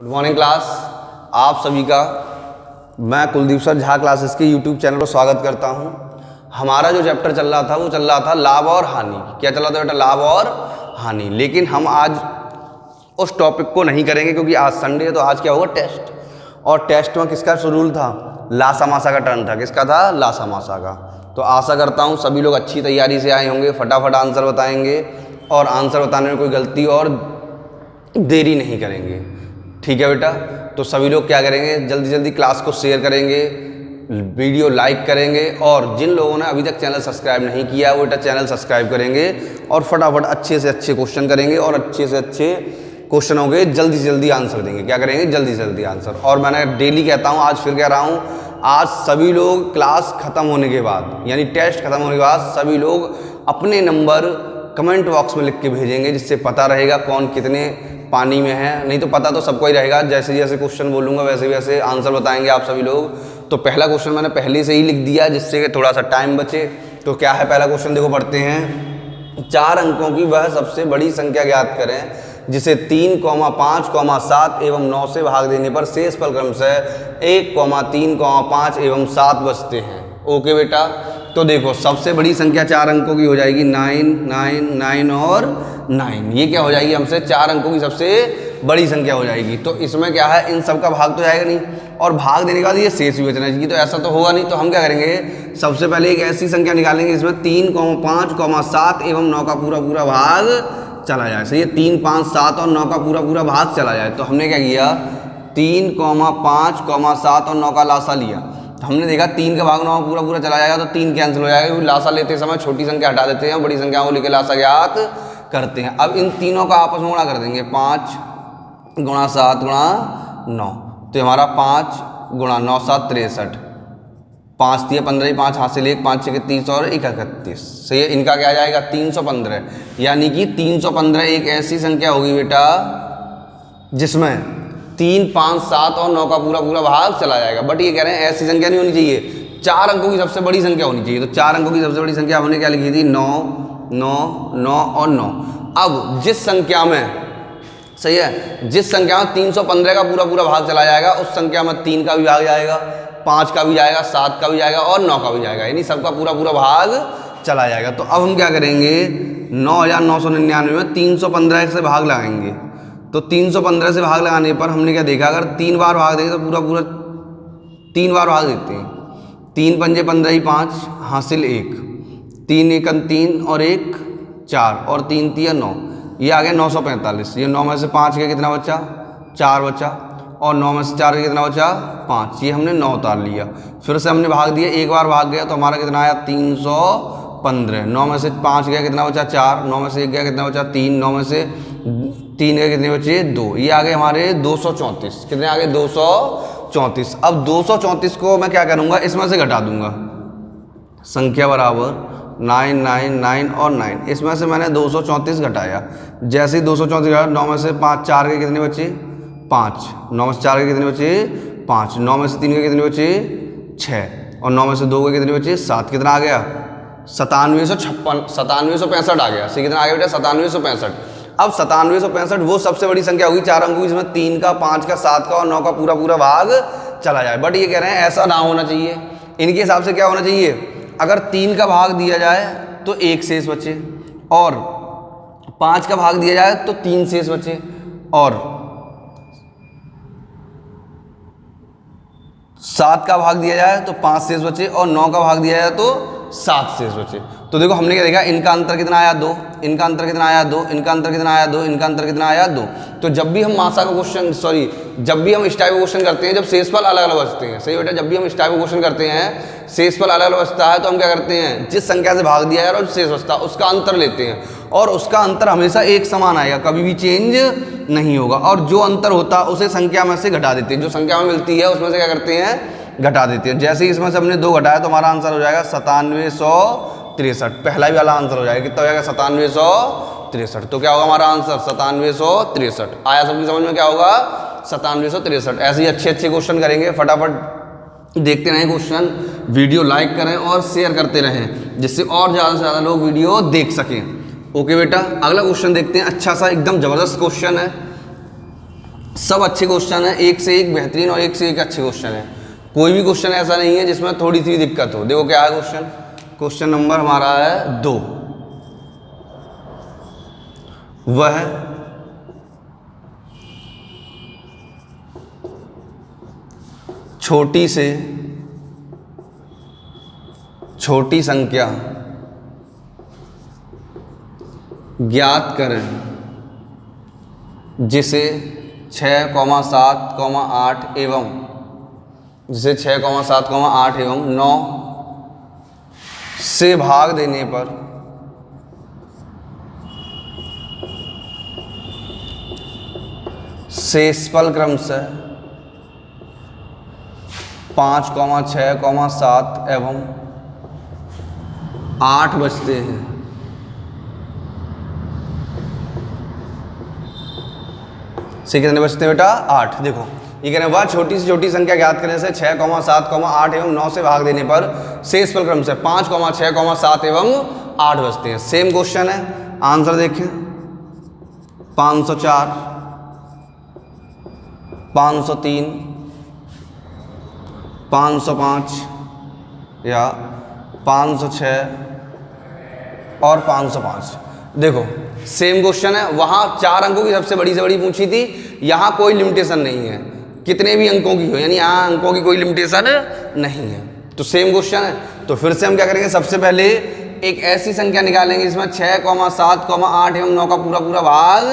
Good morning class. आप सभी का मैं कुलदीप सर झा क्लासेस के यूट्यूब चैनल पर स्वागत करता हूं। हमारा जो चैप्टर चल रहा था वो चल रहा था लाभ और हानि। क्या चल रहा था बेटा? लाभ और हानि। लेकिन हम आज उस टॉपिक को नहीं करेंगे क्योंकि आज संडे है, तो आज क्या होगा? टेस्ट। और टेस्ट में किसका शेड्यूल था? लासामासा का टर्न था। किसका था? लासामासा का। तो आशा करता हूँ सभी लोग अच्छी तैयारी से आए होंगे, फटाफट आंसर बताएंगे और आंसर बताने में कोई गलती और देरी नहीं करेंगे। ठीक है बेटा? तो सभी लोग क्या करेंगे? जल्दी जल्दी क्लास को शेयर करेंगे, वीडियो लाइक करेंगे और जिन लोगों ने अभी तक चैनल सब्सक्राइब नहीं किया है वो बेटा चैनल सब्सक्राइब करेंगे और फटाफट अच्छे से अच्छे क्वेश्चन करेंगे और अच्छे से अच्छे क्वेश्चन होंगे, जल्दी से जल्दी आंसर देंगे। क्या करेंगे? जल्दी से जल्दी आंसर। और मैंने डेली कहता हूँ, आज फिर कह रहा हूँ, आज सभी लोग क्लास ख़त्म होने के बाद यानी टेस्ट ख़त्म होने के बाद सभी लोग अपने नंबर कमेंट बॉक्स में लिख के भेजेंगे, जिससे पता रहेगा कौन कितने पानी में है। नहीं तो पता तो सबको ही रहेगा, जैसे जैसे क्वेश्चन बोलूँगा वैसे वैसे आंसर बताएंगे आप सभी लोग। तो पहला क्वेश्चन मैंने पहले से ही लिख दिया जिससे कि थोड़ा सा टाइम बचे। तो क्या है पहला क्वेश्चन? देखो पढ़ते हैं। 4 अंकों की वह सबसे बड़ी संख्या ज्ञात करें जिसे 3, 5, 7 एवं 9 से भाग देने पर शेष फल क्रमशः 1, 3, 5 एवं 7 बचते हैं। ओके बेटा? तो देखो सबसे बड़ी संख्या 4 अंकों की हो जाएगी 9, 9, 9 और 9। ये क्या हो जाएगी? हमसे 4 अंकों की सबसे बड़ी संख्या हो जाएगी। तो इसमें क्या है, इन सब का भाग तो जाएगा नहीं और भाग देने के बाद ये शेष भी बचना चाहिए। तो ऐसा तो होगा नहीं। तो हम क्या करेंगे? सबसे पहले एक ऐसी संख्या निकालेंगे जिसमें 3, 5, 7 एवं 9 का पूरा पूरा भाग चला जाए। सही है? 3, 5, 7 और 9 का पूरा पूरा भाग चला जाए। तो हमने क्या किया? 3, 5, 7 और 9 का लासा लिया। तो हमने देखा 3 का भाग 9 पूरा पूरा चला जाएगा तो 3 कैंसिल हो जाएगा, क्योंकि लासा लेते समय छोटी संख्या हटा देते हैं, बड़ी संख्याओं को लेकर लासा ज्ञात करते हैं। अब इन तीनों का आपस में गुणा कर देंगे। 5 × 7 × 9। तो हमारा 5 × 9 7 63। 5 × 15 5 हासिल 1, 5 6 30 और 1 31। सही है? इनका क्या आ जाएगा? 315। यानी कि 315 एक ऐसी संख्या होगी बेटा जिसमें 3, 5, 7 और 9 का पूरा पूरा भाग चला जाएगा। बट ये कह रहे हैं ऐसी संख्या नहीं होनी चाहिए, 4 अंकों की सबसे बड़ी संख्या होनी चाहिए। तो 4 अंकों की सबसे बड़ी संख्या हमने क्या लिखी थी? 9, 9, 9 और 9। अब जिस संख्या में, सही है, जिस संख्या में 315 का पूरा पूरा भाग चला जाएगा उस संख्या में 3 का भी भाग जाएगा, 5 का भी जाएगा, 7 का भी जाएगा और 9 का भी जाएगा, यानी सबका पूरा पूरा भाग चला जाएगा। तो अब हम क्या करेंगे? 9999 में 315 से भाग लगाएंगे। तो 315 से भाग लगाने पर हमने क्या देखा? अगर 3 बार भाग देंगे तो पूरा पूरा 3 बार भाग देते हैं। 3 पंजे 15 5 हासिल 1, 3 1 3 और 1 4 और 3 3 9। ये आ गया 945। ये 9 में से 5 का कितना बचा? 4 बचा। और 9 में से 4 का कितना बचा? 5। ये हमने 9 उतार लिया। फिर से हमने भाग दिया, एक बार भाग गया तो हमारा कितना आया? 315। 9 में से 5 गया, कितना बचा? 4। 9 में से 1 गया, कितना बचा? 3। 9 में से 3 के कितने बचे? 2। ये आ गए हमारे 234। कितने आ गए? 234। अब 234 को मैं क्या करूँगा? इसमें से घटा दूंगा। संख्या बराबर 9, 9, 9 और 9। इसमें से मैंने 234 घटाया। जैसे ही 234 घटाया, 9 में से 5 4 के कितने बचे? 5। 9 में से 4 के कितने बचे? 5। 9 में से 3 के कितने बचे? 6। और 9 में से 2 के कितने बचे? 7। कितना आ गया? 9765 आ गया। सही? कितना आ गया बेटा? 9765। अब 9765 वो सबसे बड़ी संख्या होगी 4 अंकों की जिसमें 3 का, 5 का, 7 का और 9 का पूरा पूरा भाग चला जाए। बट ये कह रहे हैं ऐसा ना होना चाहिए। इनके हिसाब से क्या होना चाहिए? अगर 3 का भाग दिया जाए तो 1 शेष बचे, और 5 का भाग दिया जाए तो 3 शेष बचे, और 7 का भाग दिया जाए तो 5 शेष बचे, और 9 का भाग दिया जाए तो 7 शेष बचे। तो देखो हमने क्या देखा? इनका अंतर कितना आया? 2। इनका अंतर कितना आया? 2। इनका अंतर कितना आया? 2। इनका अंतर कितना आया? 2। तो जब भी हम मासा का क्वेश्चन, जब भी हम इस टाइप का क्वेश्चन करते हैं, जब शेषफल अलग अलग बचते हैं, सही बेटा, जब भी हम इस टाइप का क्वेश्चन करते हैं, शेषफल अलग अलग बचता है, तो हम क्या करते हैं? जिस संख्या से भाग दिया है और शेष बचता है उसका अंतर लेते हैं, और उसका अंतर हमेशा एक समान आएगा, कभी भी चेंज नहीं होगा। और जो अंतर होता है उसे संख्या में से घटा देते हैं। जो संख्या में मिलती है उसमें से क्या करते हैं? घटा देते हैं। जैसे ही इसमें से हमने 2 घटाया तो हमारा आंसर हो जाएगा 9763। पहला ही वाला आंसर हो जाएगा। कितना हो जाएगा? 9763। तो क्या होगा हमारा आंसर? 9763। आया सबकी समझ में? क्या होगा? 9763। ऐसे ही अच्छे अच्छे क्वेश्चन करेंगे। फटाफट देखते रहें क्वेश्चन, वीडियो लाइक करें और शेयर करते रहें, जिससे और ज़्यादा से ज़्यादा लोग वीडियो देख सकें। ओके बेटा? अगला क्वेश्चन देखते हैं। अच्छा सा एकदम ज़बरदस्त क्वेश्चन है। सब अच्छे क्वेश्चन है, एक से एक बेहतरीन और एक से एक अच्छे क्वेश्चन है। कोई भी क्वेश्चन ऐसा नहीं है जिसमें थोड़ी सी दिक्कत हो। देखो क्या है क्वेश्चन, क्वेश्चन नंबर हमारा है 2। वह छोटी से छोटी संख्या ज्ञात करें जिसे 6, 7, 8 एवं 9 से भाग देने पर शेषफल क्रमशः 5, 6, 7 एवं 8 बचते हैं। से कितने बचते हैं बेटा? 8। देखो ये कह रहे हैं वह छोटी से छोटी संख्या ज्ञात करने से 6, 7, 8 एवं 9 से भाग देने पर शेषफल क्रम से 5, 6, 7 एवं 8 बचते हैं। सेम क्वेश्चन है, आंसर देखें 504, 503, 505 या 506 और 505। देखो सेम क्वेश्चन है, वहाँ 4 अंकों की सबसे बड़ी से बड़ी पूछी थी, यहाँ कोई लिमिटेशन नहीं है, कितने भी अंकों की हो, यानी यहाँ अंकों की कोई लिमिटेशन नहीं है। तो सेम क्वेश्चन है, तो फिर से हम क्या करेंगे, सबसे पहले एक ऐसी संख्या निकालेंगे जिसमें 6, 7, 8 एवं 9 का पूरा भाग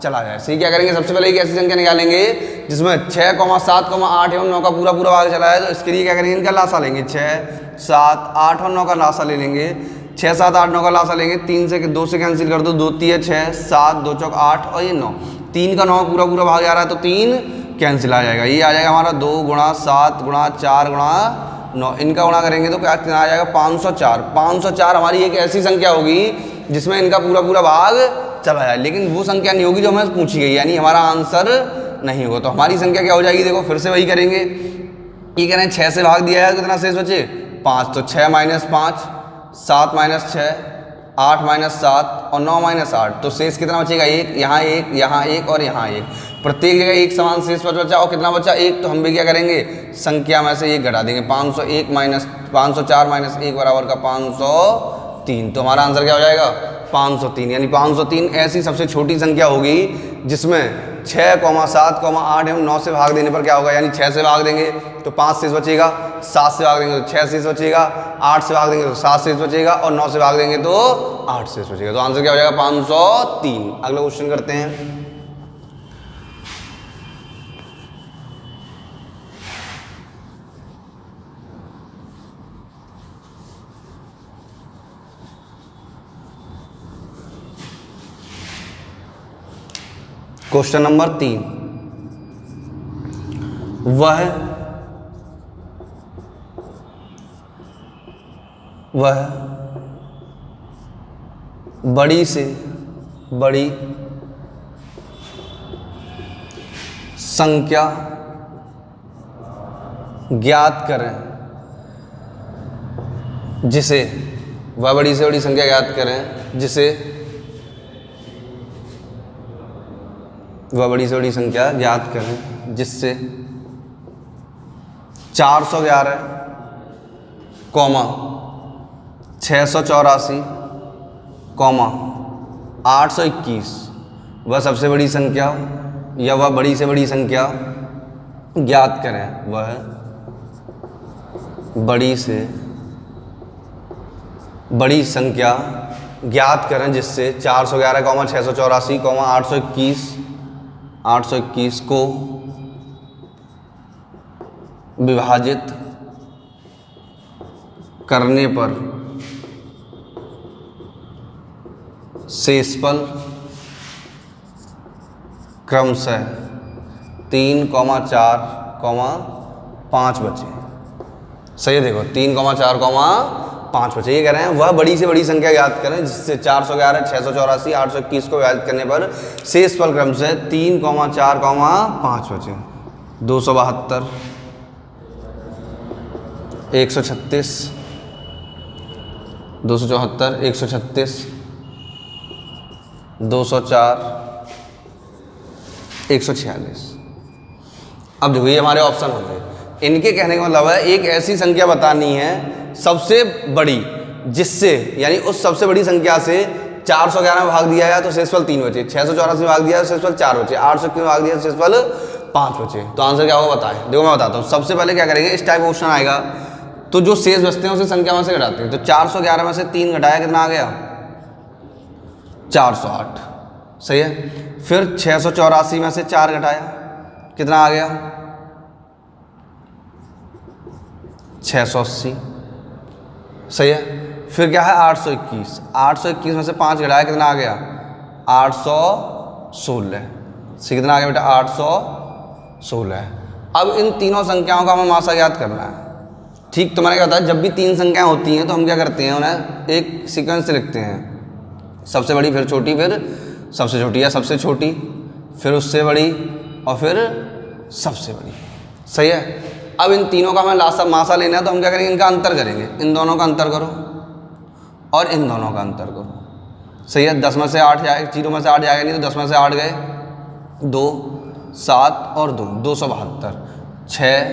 चला जाए। सही क्या करेंगे, सबसे पहले एक ऐसी संख्या निकालेंगे जिसमें 6, 7, 8 एवं 9 का पूरा भाग चला जाए। तो इसके लिए क्या करेंगे, इनका लासा लेंगे, 6, 7, 8 और 9 का लासा ले लेंगे। 6, 7, 8, 9 का लासा लेंगे, 3 से 2 से कैंसिल कर दो, 2 3 6, 7, 2 चौक 8 और ये 9, 3 का 9 पूरा भाग जा रहा है तो 3 कैंसिल आ जाएगा। ये आ जाएगा हमारा 2 गुणा 7 गुणा 4 गुणा 9, इनका गुणा करेंगे तो क्या आ जाएगा 504। 504 हमारी एक ऐसी संख्या होगी जिसमें इनका पूरा भाग चला जाए, लेकिन वो संख्या नहीं होगी जो हमें पूछी गई, यानी हमारा आंसर नहीं होगा। तो हमारी संख्या क्या हो जाएगी, देखो फिर से वही करेंगे। ये कह रहे हैं 6 से भाग दिया है, कितना शेष बचे 5, तो 6 - 5, 7 - 6, 8 - 7 और 9 - 8, तो शेष कितना बचेगा, 1, यहाँ 1, यहाँ 1 और यहाँ 1, प्रत्येक जगह एक समान शेष बचा। और कितना बचा, 1, तो हम भी क्या करेंगे, संख्या में से 1 घटा देंगे। 504 - 1 बराबर का 503, तो हमारा आंसर क्या हो जाएगा 503। यानी 503 ऐसी सबसे छोटी संख्या होगी जिसमें 6, 7, 8 एवं 9 से भाग देने पर क्या होगा, यानी 6 से भाग देंगे तो 5 शेष बचेगा, 7 से भाग देंगे तो 6 शेष बचेगा, 8 से भाग देंगे तो 7 शेष बचेगा और 9 से भाग देंगे तो 8 शेष बचेगा। तो आंसर क्या हो जाएगा 503। अगला क्वेश्चन करते हैं। क्वेश्चन नंबर 3, वह बड़ी से बड़ी संख्या ज्ञात करें जिसे, वह बड़ी से बड़ी संख्या ज्ञात करें जिसे, वह बड़ी से बड़ी संख्या ज्ञात करें जिससे 411, 684, 821 वह सबसे बड़ी संख्या या वह बड़ी से बड़ी संख्या ज्ञात करें। वह बड़ी से बड़ी संख्या ज्ञात करें जिससे 411, 684, 821 को विभाजित करने पर शेषफल क्रमशः 3, 4, 5 बचे। सही है, देखो 3, 4, 5 बचे। ये कह रहे हैं वह बड़ी से बड़ी संख्या ज्ञात करें जिससे 411, 684, 821 को विभाजित करने पर शेषफल क्रम से 3, 4, 5 बचे। 272, 136, 274, 136, 204, 146। अब देखो ये हमारे ऑप्शन हो गए। इनके कहने का मतलब है एक ऐसी संख्या बतानी है सबसे बड़ी, जिससे यानी उस सबसे बड़ी संख्या से 411 में भाग दिया गया तो शेषफल 3 बचे, 684 में भाग दिया तो शेषफल 4 बचे, 821 में भाग दिया तो शेषफल 5 बचे। तो आंसर क्या होगा बताएं। देखो मैं बताता हूँ। सबसे पहले क्या करेंगे, इस टाइप का क्वेश्चन आएगा तो जो शेष बचते हैं उसे संख्या में से घटाते हैं। तो 411 में से 3 घटाया कितना आ गया, 408, सही है। फिर 684 में से 4 घटाया कितना आ गया, 680, सही है। फिर क्या है 821, 821 में से 5 घटाया कितना आ गया, 816, से कितना आ गया बेटा, 816। अब इन तीनों संख्याओं का हमें मासा ज्ञात करना है, ठीक। तो मैंने क्या बताया, जब भी 3 संख्याएं होती हैं तो हम क्या करते हैं, उन्हें एक सीक्वेंस से लिखते हैं, सबसे बड़ी फिर छोटी फिर सबसे छोटी, या सबसे छोटी फिर उससे बड़ी और फिर सबसे बड़ी, सही है। अब इन तीनों का हमें मासा लेना है तो हम क्या करेंगे, इनका अंतर करेंगे, इन दोनों का अंतर करो और इन दोनों का अंतर करो, सही है। 10 में से 8 जाएगा, 0 में से 8 जाएगा नहीं तो 10 में से 8 गए 2, 7 और 2, 272, 6,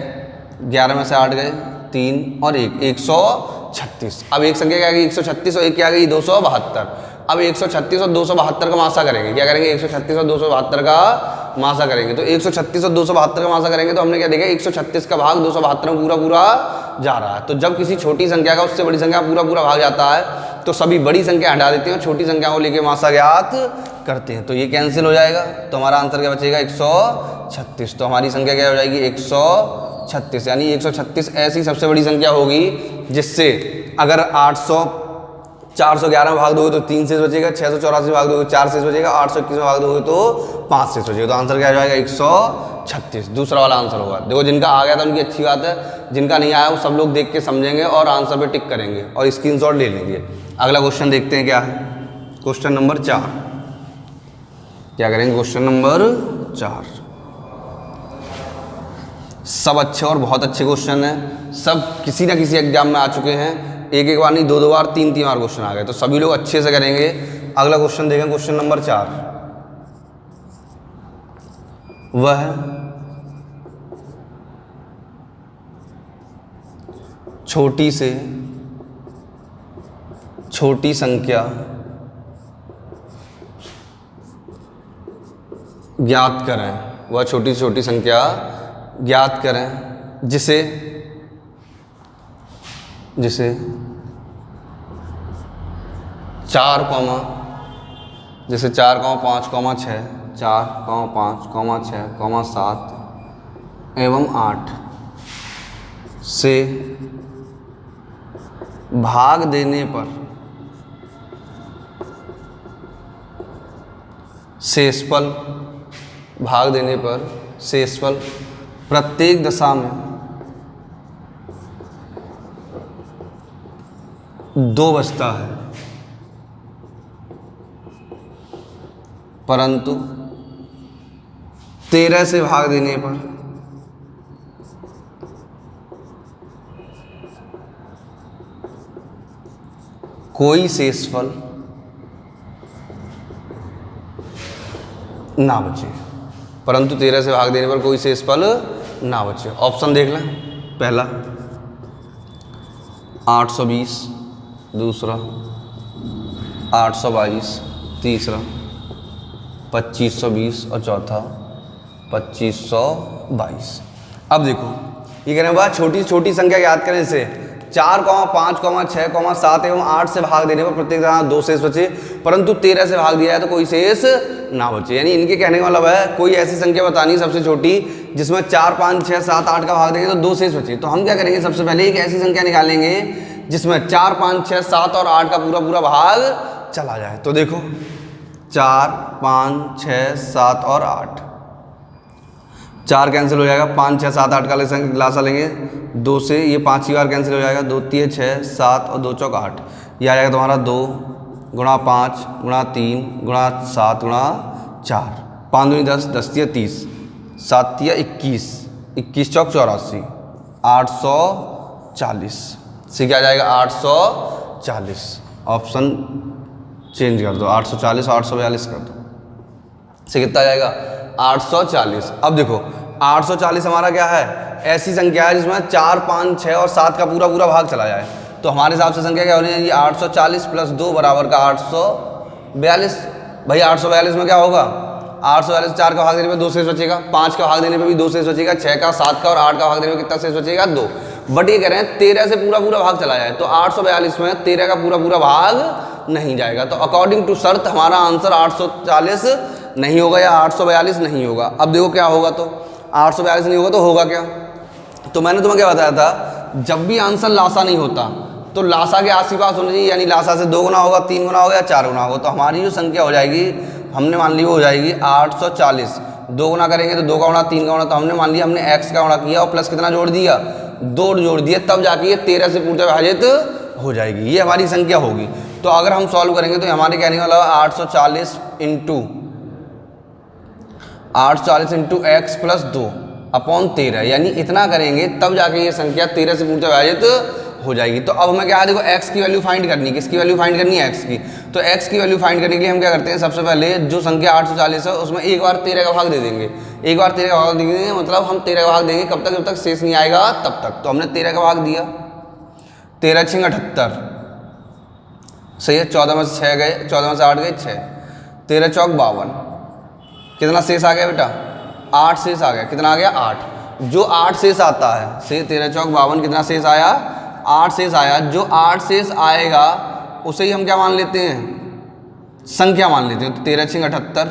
11 में से 8 गए 3 और 1, 136। अब एक संख्या क्या आ गई 136 और एक क्या आ गई 272। अब 136 और 272 का मासा करेंगे, क्या करेंगे 136 और 272 का मासा करेंगे। तो 136 और 272 का मासा करेंगे तो हमने क्या देखा, 136 का भाग 272 में पूरा पूरा जा रहा है। तो जब किसी छोटी संख्या का उससे बड़ी संख्या पूरा पूरा भाग जाता है तो सभी बड़ी संख्या हटा देते हैं और छोटी संख्या को लेके मासा ज्ञात करते हैं। तो ये कैंसिल हो जाएगा, तो हमारा आंसर क्या बचेगा 136। तो हमारी संख्या क्या हो जाएगी 136, यानी 136 ऐसी सबसे बड़ी संख्या होगी जिससे अगर 411 में भाग दोगे तो 3 शेष बचेगा, 684 में भाग दोगे 4 शेष बचेगा, 821 में भाग दोगे तो 5 शेष बचेगा। तो आंसर क्या हो जाएगा 136, दूसरा वाला आंसर होगा। देखो जिनका आ गया था उनकी अच्छी बात है, जिनका नहीं आया वो सब लोग देख के समझेंगे और आंसर पे टिक करेंगे और स्क्रीनशॉट ले लेंगे। अगला क्वेश्चन देखते हैं क्या है, क्वेश्चन नंबर 4। क्या करेंगे, क्वेश्चन नंबर 4। सब अच्छे और बहुत अच्छे क्वेश्चन हैं, सब किसी ना किसी एग्जाम में आ चुके हैं, एक बार नहीं 2 बार 3 बार क्वेश्चन आ गए, तो सभी लोग अच्छे से करेंगे। अगला क्वेश्चन देखें, क्वेश्चन नंबर 4। वह छोटी से छोटी संख्या ज्ञात करें, वह छोटी से छोटी संख्या ज्ञात करें जिसे 4, 4, 5, 6, 4, 5, 6, 7 एवं 8 से भाग देने पर शेषफल, भाग देने पर शेषफल प्रत्येक दशा में 2 बचता है, परंतु 13 से भाग देने पर कोई शेषफल ना बचे, परंतु 13 से भाग देने पर कोई शेषफल ना बचे। ऑप्शन देख लें, पहला 820, दूसरा 822, तीसरा 2520 और चौथा 2522। अब देखो ये कहने के बाद छोटी छोटी संख्या याद करें, इसे 4, 5, 6, 7 एवं 8 से भाग देने पर प्रत्येक जगह 2 शेष बचे, परंतु 13 से भाग दिया है तो कोई शेष ना बचे। यानी इनके कहने का मतलब है कोई ऐसी संख्या बतानी सबसे छोटी जिसमें 4, 5, 6, 7, 8 का भाग देंगे तो 2 शेष बचे। तो हम क्या करेंगे, सबसे पहले एक ऐसी संख्या निकालेंगे जिसमें 4, 5, 6, 7 और 8 का पूरा पूरा भाग चला जाए। तो देखो 4, 5, 6, 7 और 8, 4 कैंसिल हो जाएगा, 5, 6, 7, 8 का लासा लेंगे 2 से, ये 5 ही बार कैंसिल हो जाएगा, 2, 3, 6, 7 और 2 चौक 8। ये आ जाएगा तुम्हारा 2 गुणा 5 गुणा 3 गुणा 7 गुणा 4, 5 दूनी 10, 10 तिया 30, 7 तिया 21, 21 चौक 84, 840 से क्या आ जाएगा 840। ऑप्शन चेंज कर दो, 840 842 कर दो, से कितना आ जाएगा 840। अब देखो 840 हमारा क्या है, ऐसी संख्या है जिसमें 4, 5, 6 और 7 का पूरा पूरा भाग चला जाए। तो हमारे हिसाब से संख्या क्या होनी चाहिए, 840 प्लस 2 बराबर का 842। भाई 842 में क्या होगा, 842 4 का भाग देने पे 2 शेष बचेगा, 5 का भाग देने पे भी 2 शेष बचेगा, 6 का, 7 का और 8 का भाग देने पे कितना शेष बचेगा, 2। बट ये कह रहे हैं 13 से पूरा पूरा भाग चला जाए, तो 842 में 13 का पूरा पूरा भाग नहीं जाएगा। तो अकॉर्डिंग टू शर्त हमारा आंसर 840 नहीं होगा या 842 नहीं होगा। अब देखो क्या होगा, तो 842 नहीं होगा तो होगा क्या। तो मैंने तुम्हें क्या बताया था, जब भी आंसर लासा नहीं होता तो लासा के आस-पास होना चाहिए, यानी लासा से 2 गुना होगा, 3 गुना होगा या 4 गुना होगा। तो हमारी जो संख्या हो जाएगी, हमने मान ली वो हो जाएगी 840। 2 गुना करेंगे तो 2 का गुणा, 3 का गुणा, तो हमने मान लिया हमने x का गुणा किया और प्लस कितना जोड़ दिया, 2 जोड़ दिए, तब जाके ये 13 से पूर्णतः विभाजित हो जाएगी, ये हमारी संख्या होगी। तो अगर हम सॉल्व करेंगे तो हमारे कहने वाला 840 इंटू x प्लस 2 अपॉन 13, यानी इतना करेंगे तब जाके ये संख्या 13 से पूर्णतः विभाजित हो जाएगी। तो अब हमें क्या है, देखो x की वैल्यू फाइंड करनी है, किसकी वैल्यू फाइंड करनी है, x की। तो x की वैल्यू फाइंड करने के लिए हम क्या करते हैं, सबसे पहले जो संख्या 840 है उसमें एक बार 13 का भाग दे देंगे, एक बार 13 का भाग दे देंगे, मतलब हम 13 का भाग देंगे कब तक, जब तक शेष नहीं आएगा तब तक। तो हमने 13 का भाग दिया, 13 × 78 सही है, 14 में से 6 गए, 14 में से 8 गए 6, 13 × 4 52, कितना शेष आ गया बेटा, 8 शेष आ गया, कितना आ गया 8। जो 8 शेष आता है, सही, 13 × 4 52, कितना शेष आया, 8 शेष आया। जो 8 शेष आएगा उसे ही हम क्या मान लेते हैं, संख्या मान लेते हैं। तो 13 × 78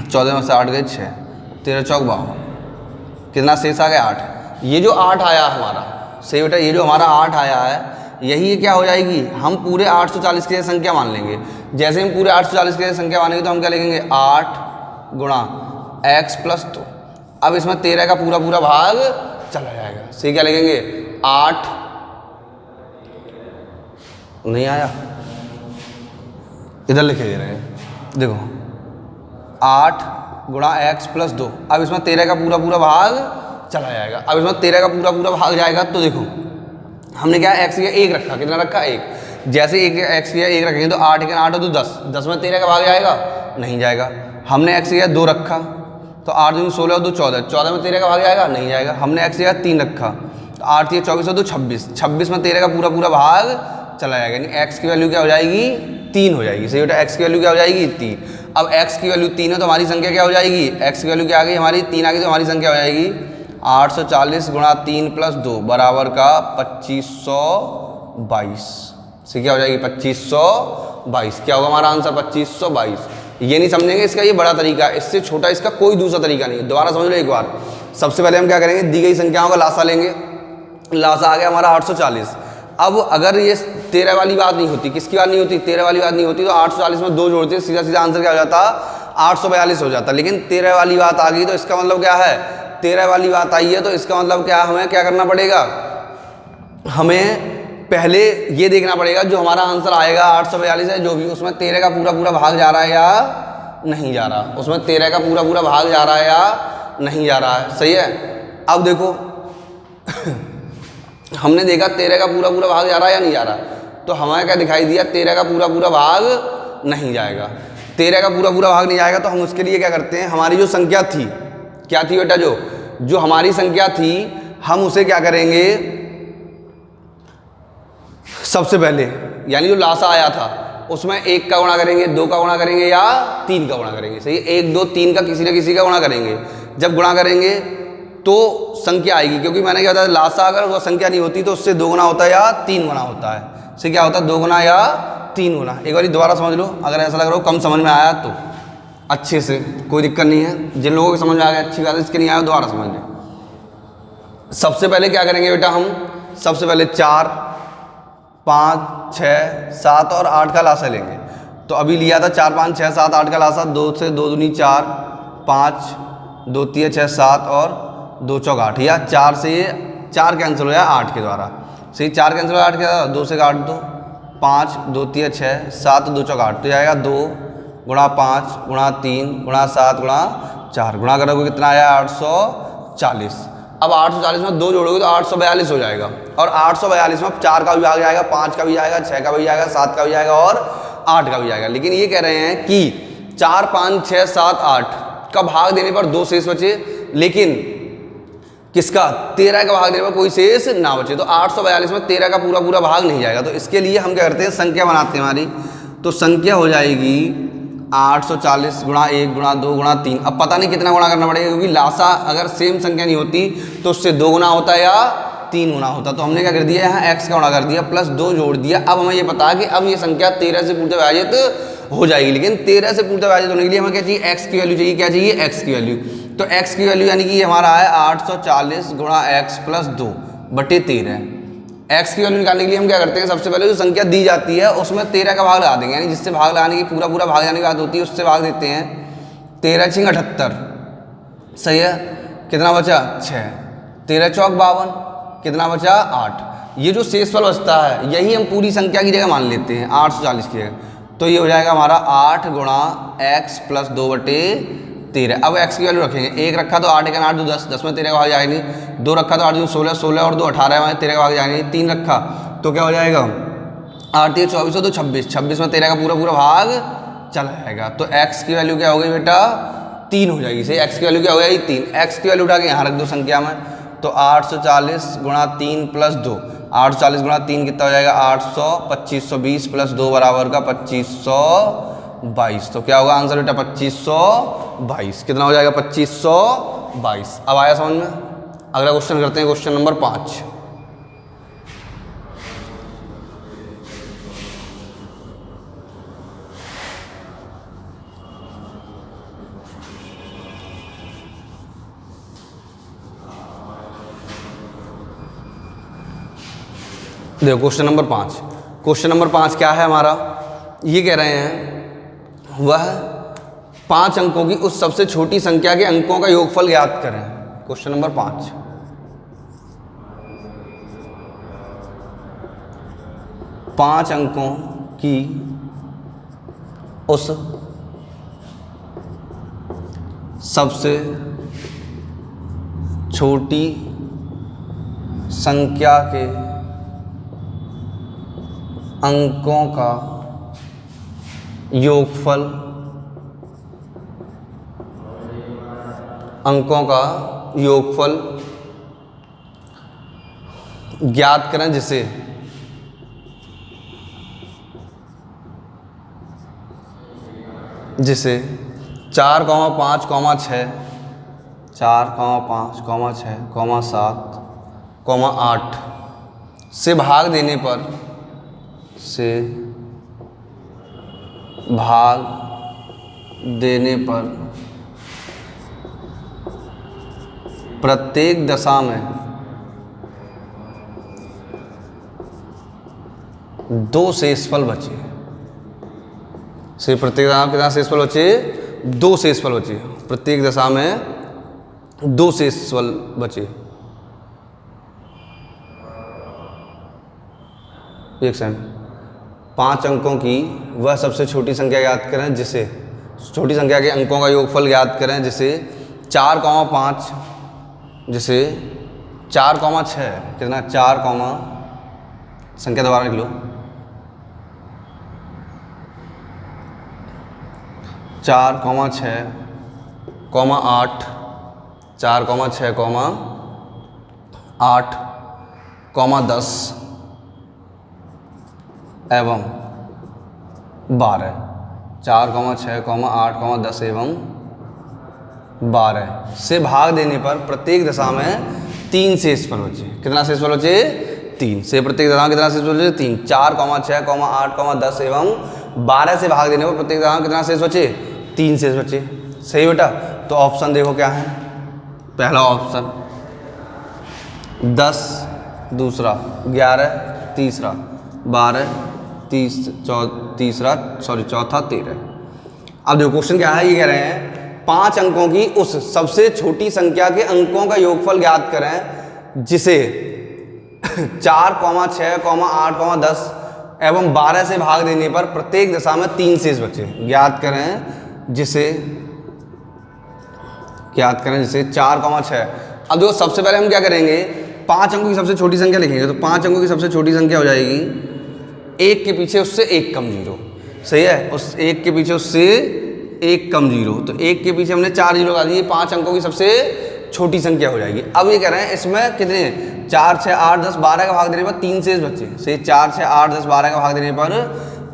14 में से 8 गए 6, 13 × 4 52, कितना शेष आ गया 8। ये जो 8 आया हमारा, सही बेटा, ये जो हमारा 8 आया है, यही क्या हो जाएगी, हम पूरे 840 की संख्या मान लेंगे। जैसे हम पूरे 840 की संख्या मानेंगे तो हम क्या लिखेंगे, 8 गुणा x प्लस 2। अब इसमें 13 का पूरा पूरा भाग चला जाएगा, सही, क्या लिखेंगे 8, नहीं आया, इधर लिखे दे रहे हैं, देखो 8 गुणा x प्लस 2। अब इसमें 13 का पूरा पूरा भाग चला जाएगा। अब इसमें 13 का पूरा पूरा भाग जाएगा, तो देखो हमने क्या x किया 1 रखा, कितना रखा 1। जैसे x किया 1 रखेंगे तो 8 × 8 तो 10, 10 में 13 का भाग जाएगा, नहीं जाएगा। हमने x किया 2 रखा, तो 8 दूनी 16 और 2 14, 14 में 13 का भाग जाएगा, नहीं जाएगा। हमने x किया 3 रखा, तो 8 × 24 और 2 26, 26 में 13 का पूरा पूरा भाग चला जाएगा, यानी x की वैल्यू क्या हो जाएगी, 3 हो जाएगी, सही बेटा, x की वैल्यू क्या हो जाएगी 3। अब x की वैल्यू 3 है तो हमारी संख्या क्या हो जाएगी, x की वैल्यू क्या आ गई हमारी 3 आ गई, तो हमारी संख्या हो जाएगी 840 गुणा 3 प्लस 2 बराबर का 2522। से क्या हो जाएगी 2522। क्या होगा हमारा आंसर 2522। ये नहीं समझेंगे, इसका ये बड़ा तरीका है, इससे छोटा इसका कोई दूसरा तरीका नहीं है। दोबारा समझ लो एक बार। सबसे पहले हम क्या करेंगे, दी गई संख्याओं का लासा लेंगे। लासा आ गया हमारा 840। अब अगर ये 13 वाली बात नहीं होती, किसकी बात नहीं होती, 13 वाली बात नहीं होती, तो 840 में 2 जोड़ते सीधा सीधा आंसर क्या हो जाता 842 हो जाता। लेकिन 13 वाली बात आ गई तो इसका मतलब क्या है, 13 वाली बात आई है तो इसका मतलब क्या, हमें क्या करना पड़ेगा, हमें पहले ये देखना पड़ेगा जो हमारा आंसर आएगा 842 है, जो भी उसमें 13 का पूरा पूरा भाग जा रहा है या नहीं जा रहा, उसमें 13 का पूरा पूरा भाग जा रहा है या नहीं जा रहा है। सही है। अब देखो हमने देखा 13 का पूरा पूरा भाग जा रहा है या नहीं जा रहा, तो हमें क्या दिखाई दिया, 13 का पूरा पूरा भाग नहीं जाएगा। 13 का पूरा पूरा भाग नहीं जाएगा तो हम उसके लिए क्या करते हैं, हमारी जो संख्या थी, क्या थी बेटा, जो हमारी संख्या थी, हम उसे क्या करेंगे, सबसे पहले यानी जो लासा आया था उसमें 1 का गुणा करेंगे, 2 का गुणा करेंगे या 3 का गुणा करेंगे। सही, 1, 2, 3 का किसी न किसी का गुणा करेंगे। जब गुणा करेंगे तो संख्या आएगी, क्योंकि मैंने क्या बताया, लासा अगर वो संख्या नहीं होती तो उससे 2 गुना होता है या 3 गुना होता है। से क्या होता है, 2 गुना या 3 गुना। एक बार दोबारा समझ लो, अगर ऐसा लग रहा हो कम समझ में आया तो अच्छे से, कोई दिक्कत नहीं है। जिन लोगों को समझ में आ गया अच्छी बात है, इसके नहीं आया दोबारा समझ लें। सबसे पहले क्या करेंगे बेटा, हम सबसे पहले 4, 5, 6, 7 और 8 का लासा लेंगे। तो अभी लिया था 4, 5, 6, 7, 8 का लासा। 2 से 2 दूनी 4, 5, 2 3 6 7 और 2 चौक 8, या 4 से ये 4 कैंसिल हो जाए 8 के द्वारा। सही, 4 कैंसिल हो 8 के द्वारा, 2 से 8 2, 5, 2 3 6 7, 2 चौक 8, तो आएगा 2 गुणा 5 गुणा 3 गुणा 7 गुणा 4, गुणा करोगे कितना आया 840। अब 840 में 2 जोड़ोगे तो 842 हो जाएगा, और 842 में 4 का भी भाग जाएगा, 5 का भी जाएगा, 6 का भी जाएगा, 7 का भी जाएगा और 8 का भी जाएगा। लेकिन ये कह रहे हैं कि 4, 5, 6, 7, 8 का भाग देने पर 2 शेष बचे, लेकिन किसका 13 का भाग देने पर कोई शेष ना बचे। तो 842 में 13 का पूरा पूरा भाग नहीं जाएगा। तो इसके लिए हम क्या करते हैं, संख्या बनाते हैं हमारी। तो संख्या हो जाएगी 840 गुणा 1 गुणा 2 गुणा 3। अब पता नहीं कितना गुणा करना पड़ेगा, क्योंकि लासा अगर सेम संख्या नहीं होती तो उससे 2 गुना होता है या 3 गुना होता। तो हमने क्या कर दिया, यहाँ x का गुणा कर दिया प्लस 2 जोड़ दिया। अब हमें ये पता है कि अब ये संख्या 13 से पूर्णतः विभाजित हो जाएगी। लेकिन 13 से पूर्णतः विभाजित होने के लिए हमें क्या चाहिए, x की वैल्यू चाहिए। क्या चाहिए, x की वैल्यू। तो x की वैल्यू यानी कि हमारा है 840 गुणा x प्लस 2 बटे 13। x की वैल्यू निकालने के लिए हम क्या करते हैं, सबसे पहले जो संख्या दी जाती है उसमें 13 का भाग लगा देंगे, यानी जिससे भाग लगाने की पूरा पूरा भाग जाने की बात होती है उससे भाग देते हैं। 13 छिंग 78, सही है। कितना बचा, 6। 13 चौक 52, कितना बचा, 8। ये जो शेषफल बचता है यही हम पूरी संख्या की जगह मान लेते हैं, 840 की जगह। तो ये हो जाएगा हमारा 8 गुणा x प्लस 2 बटे 13। अब x की वैल्यू रखेंगे, 1 रखा तो 8 1 8 2 10, 10 में 13 का भाग जाएगा नहीं। 2 रखा तो 8 2 16, 16 और 2 18 में 13 का भाग जाएगा नहीं। 3 रखा तो क्या हो जाएगा, 8 3 24 तो 26, 26 में 13 का पूरा पूरा भाग चला जाएगा। तो x की वैल्यू क्या हो गई बेटा, 3 हो जाएगी। सही, x की वैल्यू क्या हो गई, 3। x की वैल्यू उठा के यहाँ रख दो संख्या में। तो 840 गुणा 3 प्लस 2, 840 गुणा 3 कितना हो जाएगा, 800। 2520 प्लस 2 बराबर का 2522। तो क्या होगा आंसर बेटा, 2522। कितना हो जाएगा, 2522। अब आया समझ में। अगला क्वेश्चन करते हैं, क्वेश्चन नंबर 5। देखो क्वेश्चन नंबर 5। क्वेश्चन नंबर 5 क्या है हमारा, ये कह रहे हैं वह 5 अंकों की उस सबसे छोटी संख्या के अंकों का योगफल ज्ञात करें। क्वेश्चन नंबर 5, 5 अंकों की उस सबसे छोटी संख्या के अंकों का योगफल, अंकों का योगफल ज्ञात करें, जिसे जिसे 4, 5, 6, 4, 5, 6, 7, 8 से भाग देने पर प्रत्येक दशा में 2 शेषफल बचे। से प्रत्येक दशा में कितना शेषफल बचे, 2 शेषफल बचे। प्रत्येक दशा में 2 शेषफल बचे। एक सेकंड। 5 अंकों की वह सबसे छोटी संख्या ज्ञात करें, जिसे छोटी संख्या के अंकों का योगफल ज्ञात करें, जिसे 4, 5, जिसे 4, 6 कितना 4, संख्या दोबारा लिख लो, 4, 6, 8, 4, 6, 8, 10 एवं 12। 4, 6, 8, 10 एवं 12 से भाग देने पर प्रत्येक दशा में 3 शेषफल बचे। कितना शेषफल बचे, 3। से प्रत्येक दशा में कितना शेषफल बचे, 3। 4, 6, 8, 10 एवं 12 से भाग देने पर प्रत्येक दशा में कितना शेष बचे, 3 शेष बचे। सही बेटा। तो ऑप्शन देखो क्या है। पहला ऑप्शन 10, दूसरा 11, तीसरा 12, चौथा 13। अब देखो क्वेश्चन क्या है, ये कह रहे हैं 5 अंकों की उस सबसे छोटी संख्या के अंकों का योगफल ज्ञात करें, जिसे 4, 6, 8, 10 एवं 12 से भाग देने पर प्रत्येक दशा में 3 शेष बचे। ज्ञात करें जिसे 4, 6। अब देखो सबसे पहले हम क्या करेंगे, 5 अंकों की सबसे छोटी संख्या लिखेंगे। तो 5 अंकों की सबसे छोटी संख्या हो जाएगी 1 के पीछे उससे 1 कम 0। सही है, उस 1 के पीछे उससे 1 कम 0। तो 1 के पीछे हमने 4 0 लगा दिए, 5 अंकों की सबसे छोटी संख्या हो जाएगी। अब ये कह रहे हैं इसमें कितने 4 6 8 10 12 का भाग देने पर 3 शेष बचे। सही, 4 6 8 10 12 का भाग देने पर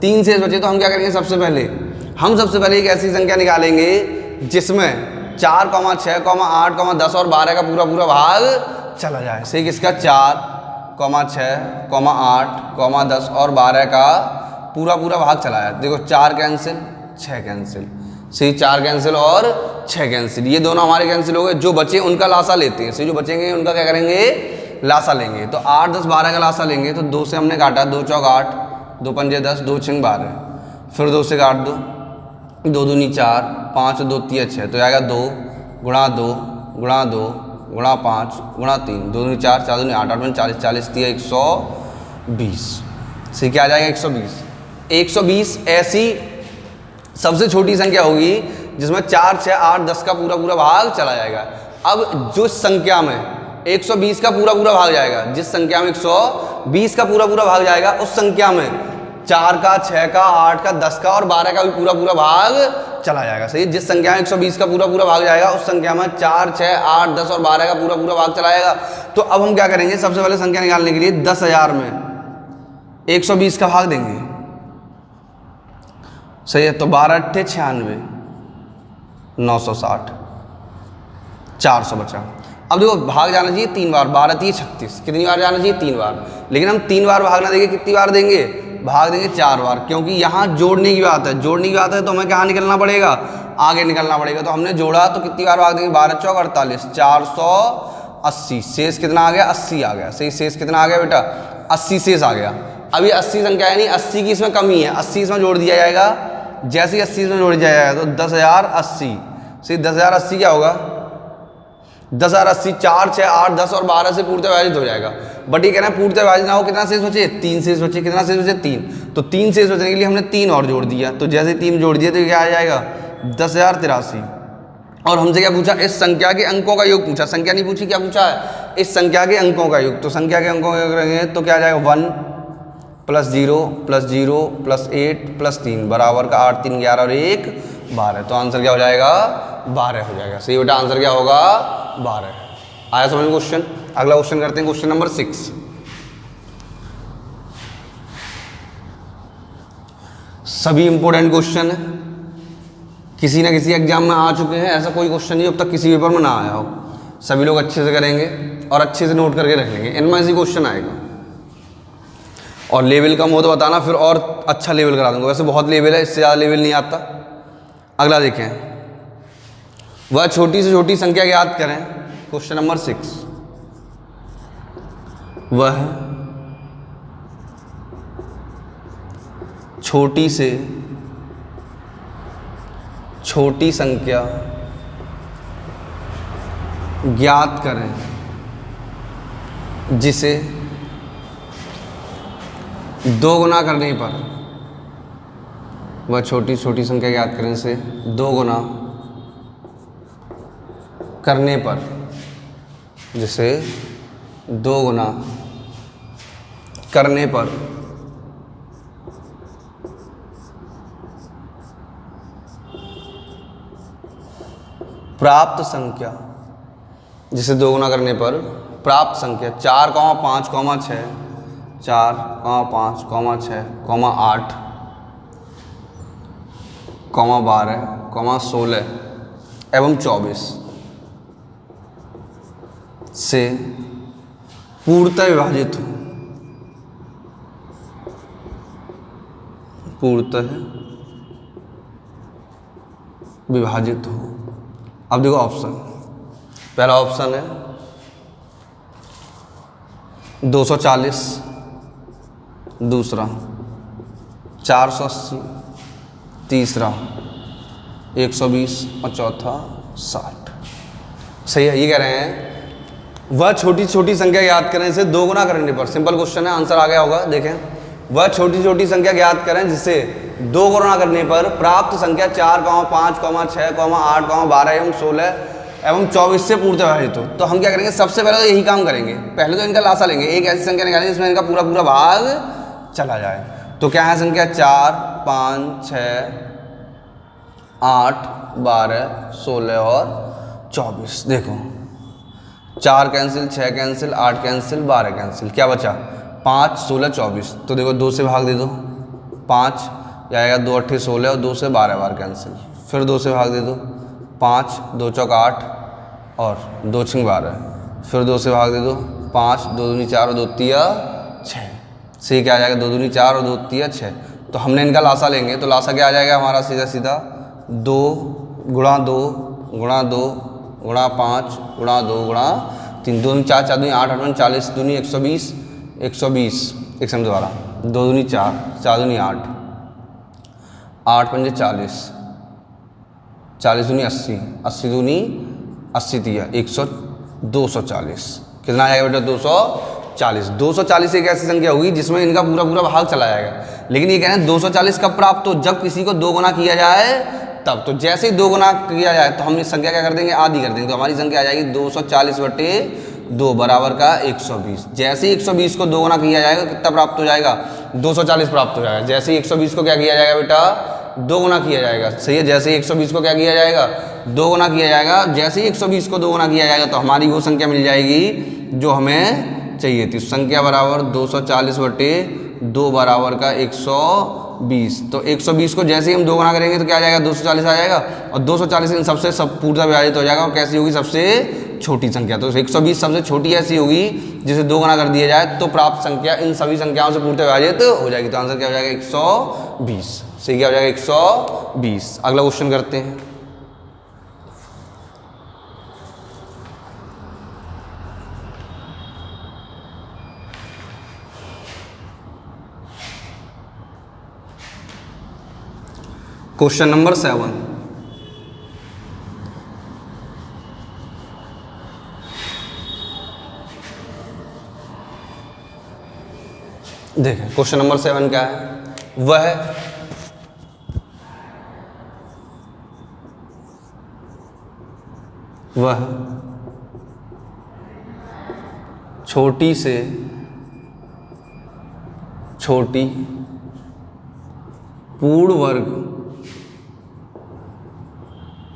3 शेष बचे। तो हम क्या करेंगे, सबसे पहले एक ऐसी संख्या निकालेंगे जिसमें 4 6 8 10 और 12 का पूरा पूरा भाग चला जाए। सही, किसका 4 6 8 10 और 12 का पूरा पूरा भाग चला जाए। देखो 4 कैंसिल 6 कैंसिल। सही, 4 कैंसिल और 6 कैंसिल, ये दोनों हमारे कैंसिल हो गए। जो बचे उनका लासा लेते हैं। सही, जो बचेंगे उनका क्या करेंगे, लासा लेंगे। तो 8 10 12 का लासा लेंगे। तो 2 से हमने काटा, 2 चौक 8, 2 पंजे 10, 2 छिंग 12। फिर 2 से काट दो, 2 दूनी 4, 5 2 3 6। तो आएगा 2 गुणा 2 गुणा 2 गुणा 5 गुणा 3, 2 दूनी 4, 4 दूनी 8, 8 में 40, 40 3 120। सही, क्या आ जाएगा 120। 120 ऐसी सबसे छोटी संख्या होगी जिसमें 4 6 8 10 का पूरा पूरा भाग चला जाएगा। अब जो संख्या में 120 का पूरा पूरा भाग जाएगा, जिस संख्या में 120 का पूरा पूरा भाग जाएगा, उस संख्या में 4 का 6 का 8 का 10 का और 12 का भी पूरा पूरा भाग चला जाएगा। सही, जिस संख्या में 120 का पूरा पूरा भाग जाएगा, उस संख्या में 4 6 8 10 और 12 का पूरा पूरा भाग चला जाएगा। तो अब हम क्या करेंगे, सबसे पहले संख्या निकालने के लिए 10,000 में 120 का भाग देंगे। सही है, तो 12 8 96, 960, 400 बचा। अब देखो भाग जाना चाहिए 3 बार, 12 3 36, कितनी बार जाना चाहिए 3 बार। लेकिन हम 3 बार भाग ना देंगे, कितनी बार देंगे, भाग देंगे 4 बार, क्योंकि यहाँ जोड़ने की बात है। जोड़ने की बात है तो हमें कहाँ निकलना पड़ेगा, आगे निकलना पड़ेगा। तो हमने जोड़ा तो कितनी बार भाग देंगे, 12 चौक 48, 480। शेष कितना आ गया, 80 आ गया। सही, शेष कितना आ गया बेटा, 80 शेष आ गया। अभी 80 संख्या है नहीं, 80 की इसमें कमी है, 80 इसमें जोड़ दिया जाएगा। जैसे ही 80 इसमें जोड़ दिया जाएगा तो 10,080। सही, 10,080 क्या होगा, 10,080 4 6 8 10 और 12 से पूर्णतः विभाजित हो जाएगा। बट ये कहना है पूर्णतः विभाजित ना हो, कितना शेष बचे, 3 शेष बचे। कितना शेष बचे, 3। तो 3 शेष बचने के लिए हमने 3 और जोड़ दिया। तो जैसे 3 जोड़ दिया तो क्या आ जाएगा, 10,083। और हमसे क्या पूछा, इस संख्या के अंकों का योग पूछा। संख्या नहीं पूछी, क्या पूछा है, इस संख्या के अंकों का योग। तो संख्या के अंकों का योग करेंगे तो क्या आ जाएगा, 1 + 0 + 0 + 8 + 3 बराबर का 8 3 11 और 1 12। तो आंसर क्या हो जाएगा, 12 हो जाएगा। सही बेटा, आंसर क्या होगा, 12। आया समझ में क्वेश्चन। अगला क्वेश्चन करते हैं, क्वेश्चन नंबर 6। सभी इंपॉर्टेंट क्वेश्चन है, किसी ना किसी एग्जाम में आ चुके हैं। ऐसा कोई क्वेश्चन नहीं अब तक किसी पेपर में ना आया हो। सभी लोग अच्छे से करेंगे और अच्छे से नोट करके रख लेंगे, इनमें ऐसी क्वेश्चन आएगा। और लेवल कम हो तो बताना, फिर और अच्छा लेवल करा दूंगा। वैसे बहुत लेवल है, इससे ज़्यादा लेवल नहीं आता। अगला देखें, वह छोटी से छोटी संख्या याद करें। क्वेश्चन नंबर 6, वह छोटी से छोटी संख्या ज्ञात करें जिसे 2 गुना करने पर, वह छोटी छोटी संख्या ज्ञात करें से 2 गुना करने पर, जिसे 2 गुना करने पर प्राप्त संख्या, जिसे 2 गुना करने पर प्राप्त संख्या 4, 5, 6, 4, 5, 6, 8, 12, 16 एवं 24 से पूर्णतः विभाजित हो। पूर्णतः विभाजित हो। अब देखो ऑप्शन, पहला ऑप्शन है 240, दूसरा 480, तीसरा 120 और चौथा 60। सही है, ये कह रहे हैं वह छोटी छोटी संख्या याद करें जिसे 2 गुना करने पर। सिंपल क्वेश्चन है, आंसर आ गया होगा। देखें, वह छोटी छोटी संख्या ज्ञात करें जिसे 2 गुना करने पर प्राप्त संख्या 4, 5, 6, 8, 12 एवं 16 एवं 24 से पूर्णतः विभाजित हो। तो हम क्या करेंगे, सबसे पहले तो यही काम करेंगे, पहले तो इनका लासा लेंगे, एक ऐसी संख्या निकालेंगे जिसमें इनका पूरा पूरा भाग चला जाए। तो क्या है संख्या 4, 5, 6, 8, 12, 16 और 24। देखो 4 कैंसिल, 6 कैंसिल, 8 कैंसिल, 12 कैंसिल, क्या बचा 5, 16, 24। तो देखो 2 से भाग दे दो, 5 आएगा, 2 8 16 और 2 से 12 बार कैंसिल, फिर 2 से भाग दे दो, 5 2 चौक 8 और 2 6 12, फिर 2 से भाग दे दो, 5 2 दूनी 4 और 2 तिया 6। सही क्या आ जाएगा, 2 दूनी 4 और 2 तिया 6। तो हमने इनका लासा लेंगे, तो लासा क्या आ जाएगा हमारा, सीधा सीधा 2 गुणा 2 गुणा 2 गुणा 5 गुणा 2 गुणा 3, 2 दूनी 4 4 दूनी 8 8 40 दूनी 120 120, एक समय दोबारा, 2 दूनी 4 4 दूनी 8 8 पंजे 40 40 दूनी 80 80 दूनी 80 तिया 100 240। कितना आएगा बेटा 240। 240 एक ऐसी संख्या होगी जिसमें इनका पूरा पूरा भाग चला जाएगा। लेकिन ये कह रहे हैं 240 कब प्राप्त हो, जब किसी को 2 गुना किया जाए तब। तो जैसे ही 2 गुना किया जाए तो हम इस संख्या क्या कर देंगे, आधी कर देंगे। तो हमारी संख्या आ जाएगी 240/2 बराबर का 120। जैसे ही 120 को 2 गुना किया जाएगा कितना प्राप्त हो जाएगा, 240 प्राप्त हो जाएगा। जैसे ही 120 को क्या किया जाएगा बेटा, 2 गुना किया जाएगा। सही है, जैसे ही 120 को क्या किया जाएगा, 2 गुना किया जाएगा। जैसे ही 120 को 2 गुना किया जाएगा तो हमारी वो संख्या मिल जाएगी जो हमें चाहिए थी। संख्या बराबर 240/2 बराबर का 120। तो 120 को जैसे ही हम 2 गुना करेंगे तो क्या आ जाएगा, 240 आ जाएगा। और 240 इन सबसे सब पूर्णतः विभाजित हो जाएगा। और कैसी होगी, सबसे छोटी संख्या। तो 120 सबसे छोटी ऐसी होगी जिसे 2 गुना कर दिया जाए तो प्राप्त संख्या इन सभी संख्याओं से पूर्णतः विभाजित हो जाएगी। तो आंसर क्या हो जाएगा, 120। सही क्या हो जाएगा, 120। अगला क्वेश्चन करते हैं। Question number 7। देखें क्वेश्चन नंबर 7 क्या है, वह छोटी से छोटी पूर्ण वर्ग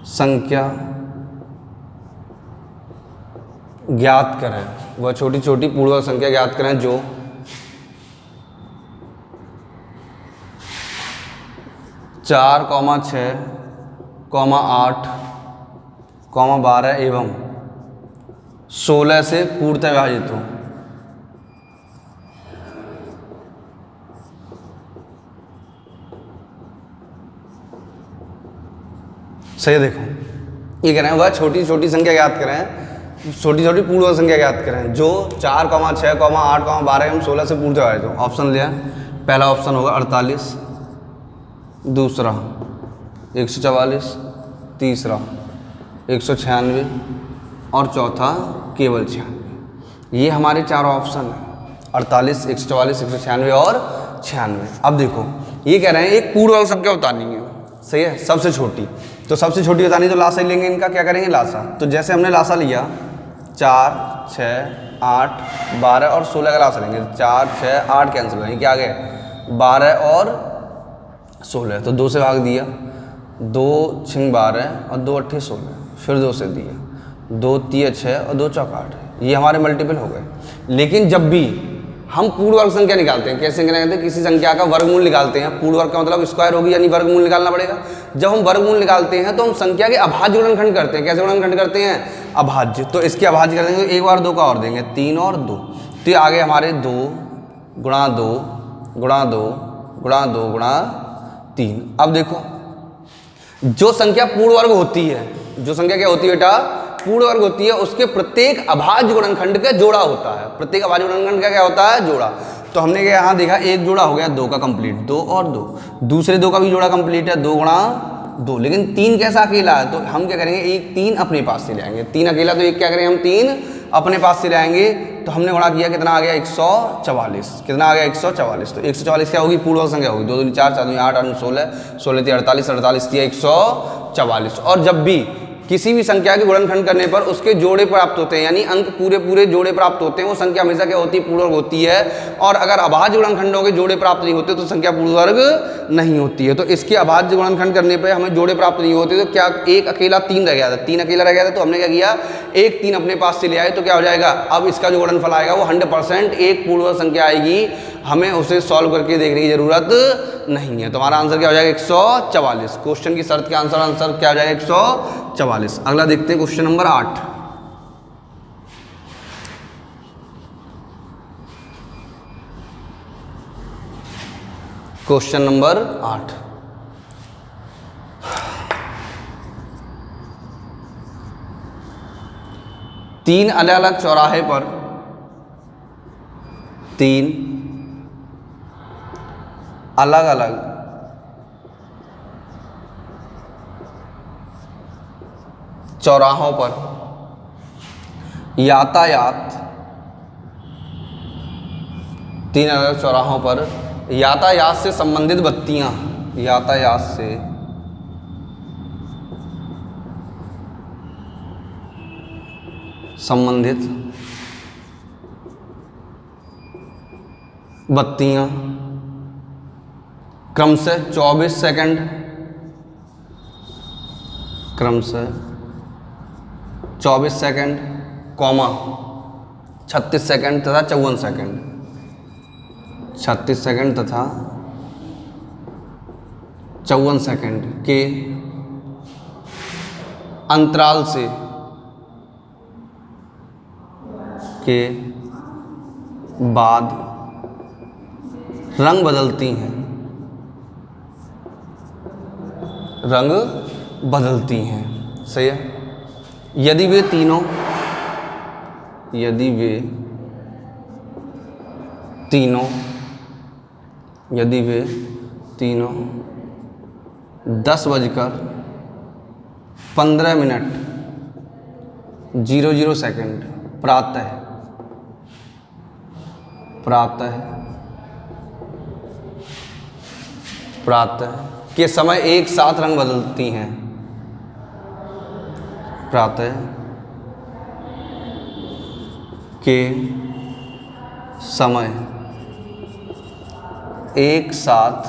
संख्या ज्ञात करें। वह छोटी छोटी पूर्ण वर्ग संख्या ज्ञात करें जो 4, 6, 8, 12 एवं 16 से पूर्णतः विभाजित हो। सही, देखो ये कह रहे हैं वह छोटी छोटी संख्या ज्ञात करें, छोटी छोटी पूर्ण वर्ग संख्या ज्ञात करें जो 4, 6, 8, 12 एवं 16 से पूर्णतः विभाजित हो। ऑप्शन लिया, पहला ऑप्शन होगा 48, दूसरा 144, तीसरा 196 और चौथा केवल 96। ये हमारे 4 ऑप्शन हैं, 48, 144, 196 और 96। अब देखो ये कह रहे हैं एक पूर्ण वर्ग संख्या बतानी है। सही है, सबसे छोटी। तो सबसे छोटी बतानी तो लासा ही लेंगे इनका। क्या करेंगे, लासा। तो जैसे हमने लासा लिया 4, 6, 8, 12 और 16 का लासा लेंगे। 4, 6, 8 कैंसिल करेंगे, क्या आ गए 12 और 16। तो 2 से भाग दिया, 2 6 12 और 2 8 16, फिर 2 से दिया, 2 3 6 और 2 4 8। ये हमारे मल्टीपल हो गए। लेकिन जब भी हम पूर्ण वर्ग संख्या निकालते हैं, कैसे निकालते हैं, किसी संख्या का वर्गमूल निकालते हैं। पूर्ण वर्ग का मतलब स्क्वायर होगी, यानी वर्गमूल निकालना पड़ेगा। जब हम वर्गमूल निकालते हैं तो हम संख्या के अभाज्य गुणनखंड करते हैं। कैसे गुणनखंड करते हैं, अभाज्य। तो इसके अभाज्य कर देंगे, एक बार 2 का और देंगे, 3 और 2। तो ये आगे हमारे 2 गुणा 2 गुणा 2 गुणा 2 गुणा 3। अब देखो जो संख्या पूर्ण वर्ग होती है, जो संख्या क्या होती है बेटा, पूर्ण वर्ग होती है, उसके प्रत्येक अभाज्य गुणनखंड का जोड़ा होता है। प्रत्येक अभाज्य गुणनखंड का क्या होता है, जोड़ा। तो हमने क्या यहाँ देखा, एक जोड़ा हो गया 2 का कंप्लीट, 2 और 2। दूसरे 2 का भी जोड़ा कंप्लीट है, 2 गुणा 2। लेकिन 3 कैसा अकेला है, तो हम क्या करेंगे, एक 3 अपने पास से लाएंगे। 3 अकेला, तो एक क्या करेंगे, हम 3 अपने पास से लाएंगे। तो हमने गुणा किया, कितना आ गया, 144। कितना आ गया, 144। तो 144 क्या होगी, पूर्ण वर्ग संख्या होगी। 2 4 4 8 8 16, 16 3 48, 48 144। और जब भी किसी भी संख्या के गुणनखंड करने पर उसके जोड़े प्राप्त होते हैं, यानी अंक पूरे पूरे जोड़े प्राप्त होते हैं, वो संख्या हमेशा क्या होती है, पूर्ण होती है। और अगर अभाज्य गुणनखंडों के जोड़े प्राप्त नहीं होते तो संख्या पूर्ण वर्ग नहीं होती है। तो इसके अभाज्य गुणनखंड करने पर हमें जोड़े प्राप्त नहीं होते, तो क्या एक अकेला 3 रह गया था, 3 अकेला रह गया था, तो हमने क्या किया, एक 3 अपने पास से ले आए, तो क्या हो जाएगा, अब इसका जो गुणनफल आएगा वो 100% एक पूर्ण वर्ग संख्या आएगी, हमें उसे सॉल्व करके देखने की जरूरत नहीं है। तो हमारा आंसर क्या हो जाएगा, 144। क्वेश्चन की शर्त के आंसर क्या हो जाएगा, 144। अगला देखते हैं क्वेश्चन नंबर 8। क्वेश्चन नंबर 8, तीन अलग अलग चौराहे पर 3 अलग अलग चौराहों पर यातायात, 3 अलग अलग चौराहों पर यातायात से संबंधित बत्तियां, यातायात से संबंधित बत्तियां क्रमशः 24 सेकंड, क्रमशः 24 सेकंड, 36 सेकंड तथा 54 सेकंड, 36 सेकंड तथा 54 सेकंड के अंतराल से के बाद रंग बदलती हैं, रंग बदलती हैं। सही है। यदि वे तीनों 10:15 प्रातः के समय एक साथ रंग बदलती हैं, प्रातः के समय एक साथ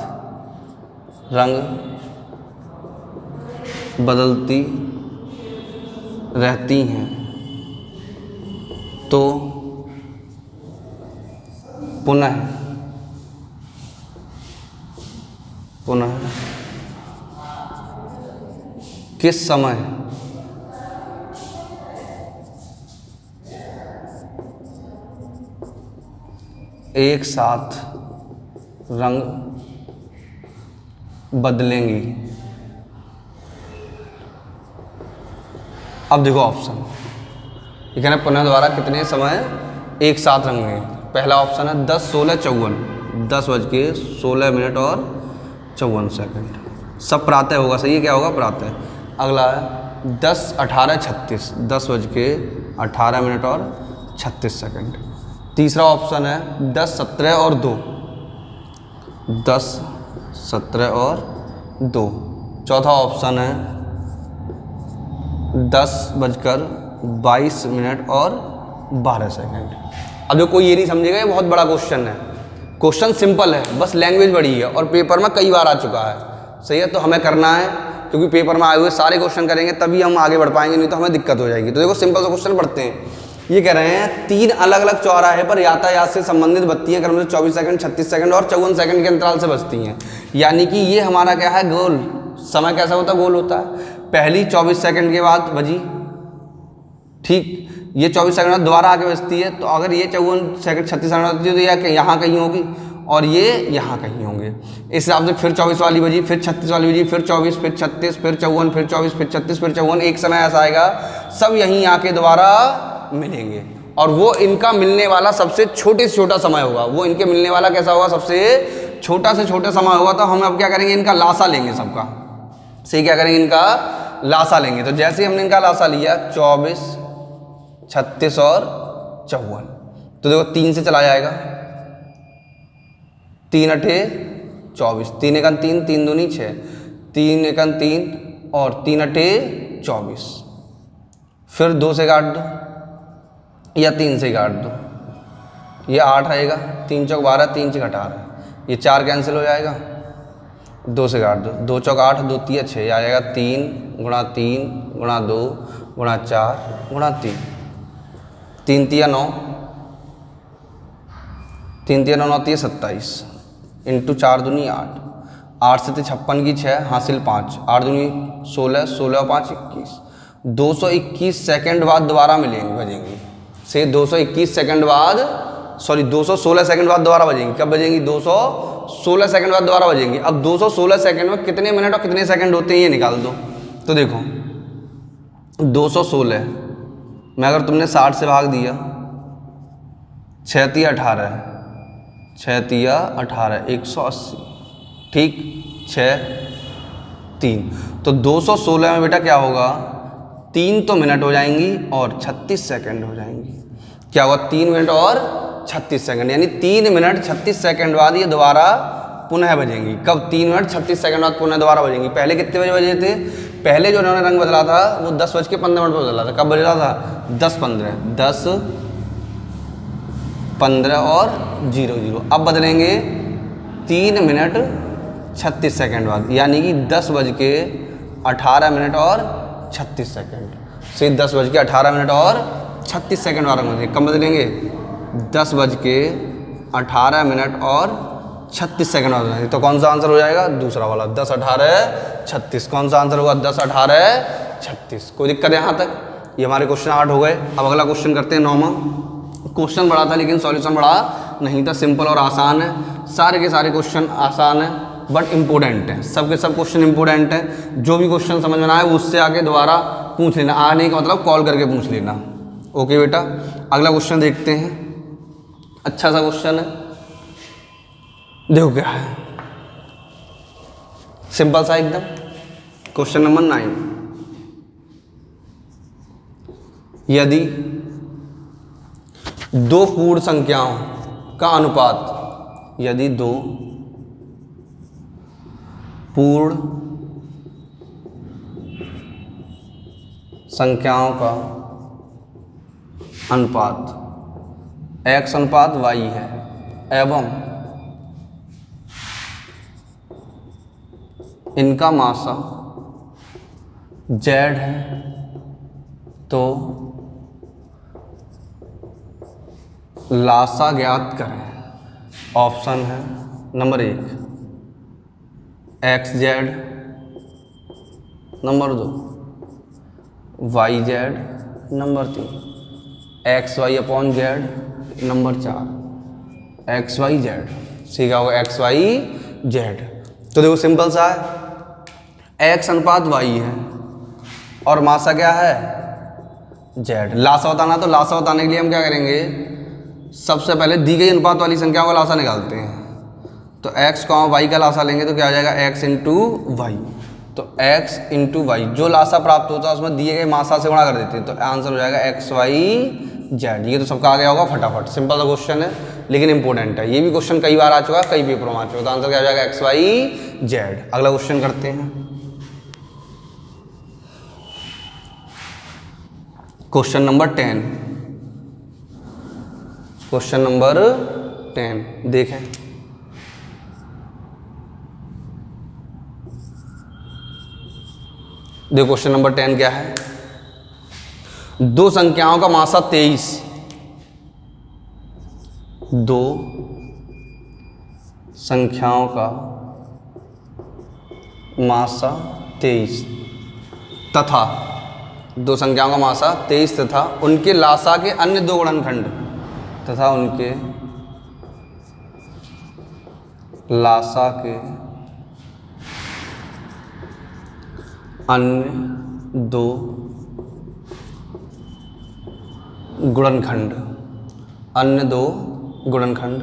रंग बदलती रहती हैं, तो पुनः किस समय एक साथ रंग बदलेंगी। अब देखो ऑप्शन, ये कहना पुनः द्वारा कितने समय एक साथ रंग में। पहला ऑप्शन है 10:16:54, 10:16 और 54 सब प्रातः होगा। सही है, क्या होगा, प्रातः। अगला है 10:18:36, 10:18 और 36। तीसरा ऑप्शन है 10:17 और 2, 10:17 और 2। चौथा ऑप्शन है 10:22 और 12। अब जो कोई ये नहीं समझेगा, ये बहुत बड़ा क्वेश्चन है। क्वेश्चन सिंपल है, बस लैंग्वेज बड़ी है और पेपर में कई बार आ चुका है। सही है, तो हमें करना है, क्योंकि पेपर में आए हुए सारे क्वेश्चन करेंगे तभी हम आगे बढ़ पाएंगे, नहीं तो हमें दिक्कत हो जाएगी। तो देखो सिंपल सा क्वेश्चन पढ़ते हैं। ये कह रहे हैं 3 अलग अलग चौराहे पर यातायात से संबंधित बत्तियां क्रमशः 24 सेकंड, 36 सेकंड और 54 सेकंड के अंतराल से बजती हैं। यानी कि ये हमारा क्या है, गोल समय कैसा होता है, गोल होता है। पहली 24 सेकंड के बाद बजी, ठीक, ये 24 सेकंड दोबारा आके बजती है। तो अगर ये 54 सेकंड 36 सेकंड होती है तो यह यहाँ कहीं होगी और ये यहाँ कहीं होंगे। इस हिसाब से फिर 24 वाली बजी, फिर 36 वाली बजी, फिर 24, फिर 36, फिर 54, फिर 24, फिर 36, फिर 54। एक समय ऐसा आएगा सब यहीं आके दोबारा मिलेंगे और वो इनका मिलने वाला सबसे छोटे से छोटा समय होगा। वो इनके मिलने वाला कैसा होगा, सबसे छोटा से छोटा समय होगा। तो हम अब क्या करेंगे, इनका लासा लेंगे सबका। सही, क्या करेंगे, इनका लासा लेंगे। तो जैसे हमने इनका लासा लिया 24, 36 और 54, तो देखो 3 से चला जाएगा, 3 8 24, 3 1 3, 3 2 6, 3 1 3 और 3 8 24। फिर 2 से काट दो या 3 से काट दो, ये 8 रहेगा, 3 चौक 12, 3 छक 18, ये 4 कैंसिल हो जाएगा, 2 से काट दो, 2 चौक 8, 2 तिया 6, आ जाएगा 3 गुणा 3 गुणा 2 गुणा 4 गुणा 3, 3 तिया 9, 3 तिया 9, 9 तिया 27 इंटू 4 दूनी 8, 8 से 56 की 6 हासिल 5, 8 दूनी 16, 16 और 5 21, 221 सेकंड बाद दोबारा मिलेंगी बजेंगी से 221 सेकंड बाद, सॉरी 216 सेकंड बाद दोबारा बजेंगी। कब बजेंगी? 216 सेकंड बाद दोबारा बजेंगी। अब 216 सेकंड में कितने मिनट और कितने सेकंड होते हैं ये निकाल दो। तो देखो 216 में अगर तुमने 60 से भाग दिया, 6 तिया 18, 6 तिया 18, 180, ठीक, 6 3, तो 216 में बेटा क्या होगा? 3 तो मिनट हो जाएंगी और 36 सेकंड हो जाएंगी। क्या होगा? 3 मिनट और 36 सेकंड, यानी 3 मिनट 36 सेकंड बाद ये दोबारा पुनः बजेंगी। कब? 3 मिनट 36 सेकंड बाद पुनः दोबारा बजेंगी। पहले कितने बजे बजे थे? पहले जो उन्होंने रंग बदला था वो 10:15 पर बदला था। कब बदला था? 10:15, 10:15 और 00। अब बदलेंगे 3 मिनट 36 सेकंड बाद, यानी कि 10:18 और 36 सेकंड से 10:18 और 36 सेकंड वाला बदलेंगे। कब बदलेंगे? 10:18 और 36 सेकंड वाला बदलेंगे। तो कौन सा आंसर हो जाएगा? दूसरा वाला, 10:18:36। कौन सा आंसर होगा? 10:18:36। कोई दिक्कत है यहाँ तक? ये हमारे क्वेश्चन 8 हो गए। अब अगला क्वेश्चन करते हैं 9वां। क्वेश्चन बड़ा था लेकिन सॉल्यूशन बड़ा नहीं था, सिंपल और आसान है। सारे के सारे क्वेश्चन आसान है बट इम्पोर्टेंट है, सब के सब क्वेश्चन इम्पोर्टेंट है। जो भी क्वेश्चन समझ में ना आए उससे आके दोबारा पूछ लेना, आने का मतलब कॉल करके पूछ लेना। ओके बेटा, अगला क्वेश्चन देखते हैं। अच्छा सा क्वेश्चन है, देखो क्या है, सिंपल सा एकदम। क्वेश्चन नंबर 9, यदि 2 पूर्ण संख्याओं का अनुपात, यदि 2 पूर्ण संख्याओं का अनुपात x अनुपात y है एवं इनका मासा z है, तो लासा ज्ञात करें। ऑप्शन है number 1 XZ, number 2 YZ, number 3 XY/Z, number 4 XYZ। ठीक है, होगा XYZ। तो देखो सिंपल सा है, x अनुपात y है और मासा क्या है? z। लासा बताना, तो लासा बताने के लिए हम क्या करेंगे? सबसे पहले दी गई अनुपात वाली संख्याओं का लासा निकालते हैं। तो x, y का लासा लेंगे तो क्या आ जाएगा? x into y. तो x इंटू वाई, जो लासा प्राप्त होता है उसमें दिए गए मासा से गुणा कर देते हैं, तो आंसर हो जाएगा XYZ। ये तो सबका आ गया होगा फटाफट। सिंपल सा क्वेश्चन है लेकिन इंपॉर्टेंट है। ये भी क्वेश्चन कई बार आ चुका है, कई पेपरों में आ चुका है। तो आंसर क्या हो जाएगा? XYZ। अगला क्वेश्चन करते हैं, क्वेश्चन नंबर 10। क्वेश्चन नंबर 10 देखें। देखो क्वेश्चन नंबर 10 क्या है? 2 संख्याओं का मासा 23, 2 संख्याओं का मासा 23 तथा 2 संख्याओं का मासा 23 तथा उनके लासा के अन्य 2 गुणनखंड तथा उनके लासा के अन्य 2 गुणनखंड, अन्य 2 गुणनखंड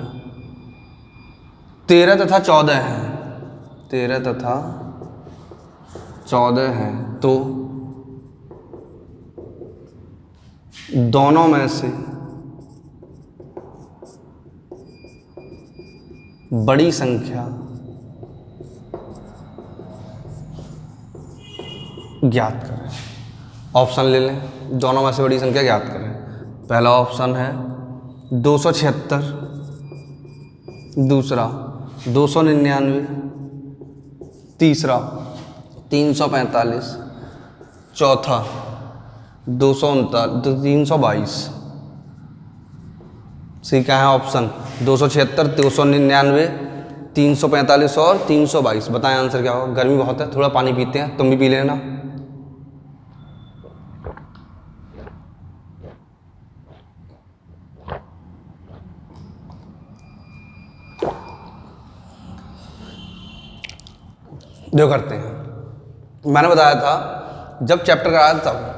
13 तथा 14 हैं, 13 तथा 14 हैं, तो दोनों में से बड़ी संख्या ज्ञात करें। ऑप्शन ले लें, दोनों में से बड़ी संख्या ज्ञात करें। पहला ऑप्शन है 276, दूसरा 299, तीसरा 345, चौथा 322। सी क्या है ऑप्शन? 276, 299, 345 और 322। बताएं आंसर क्या होगा। गर्मी बहुत है, थोड़ा पानी पीते हैं, तुम भी पी लेना। जो करते हैं, मैंने बताया था जब चैप्टर कराया था तब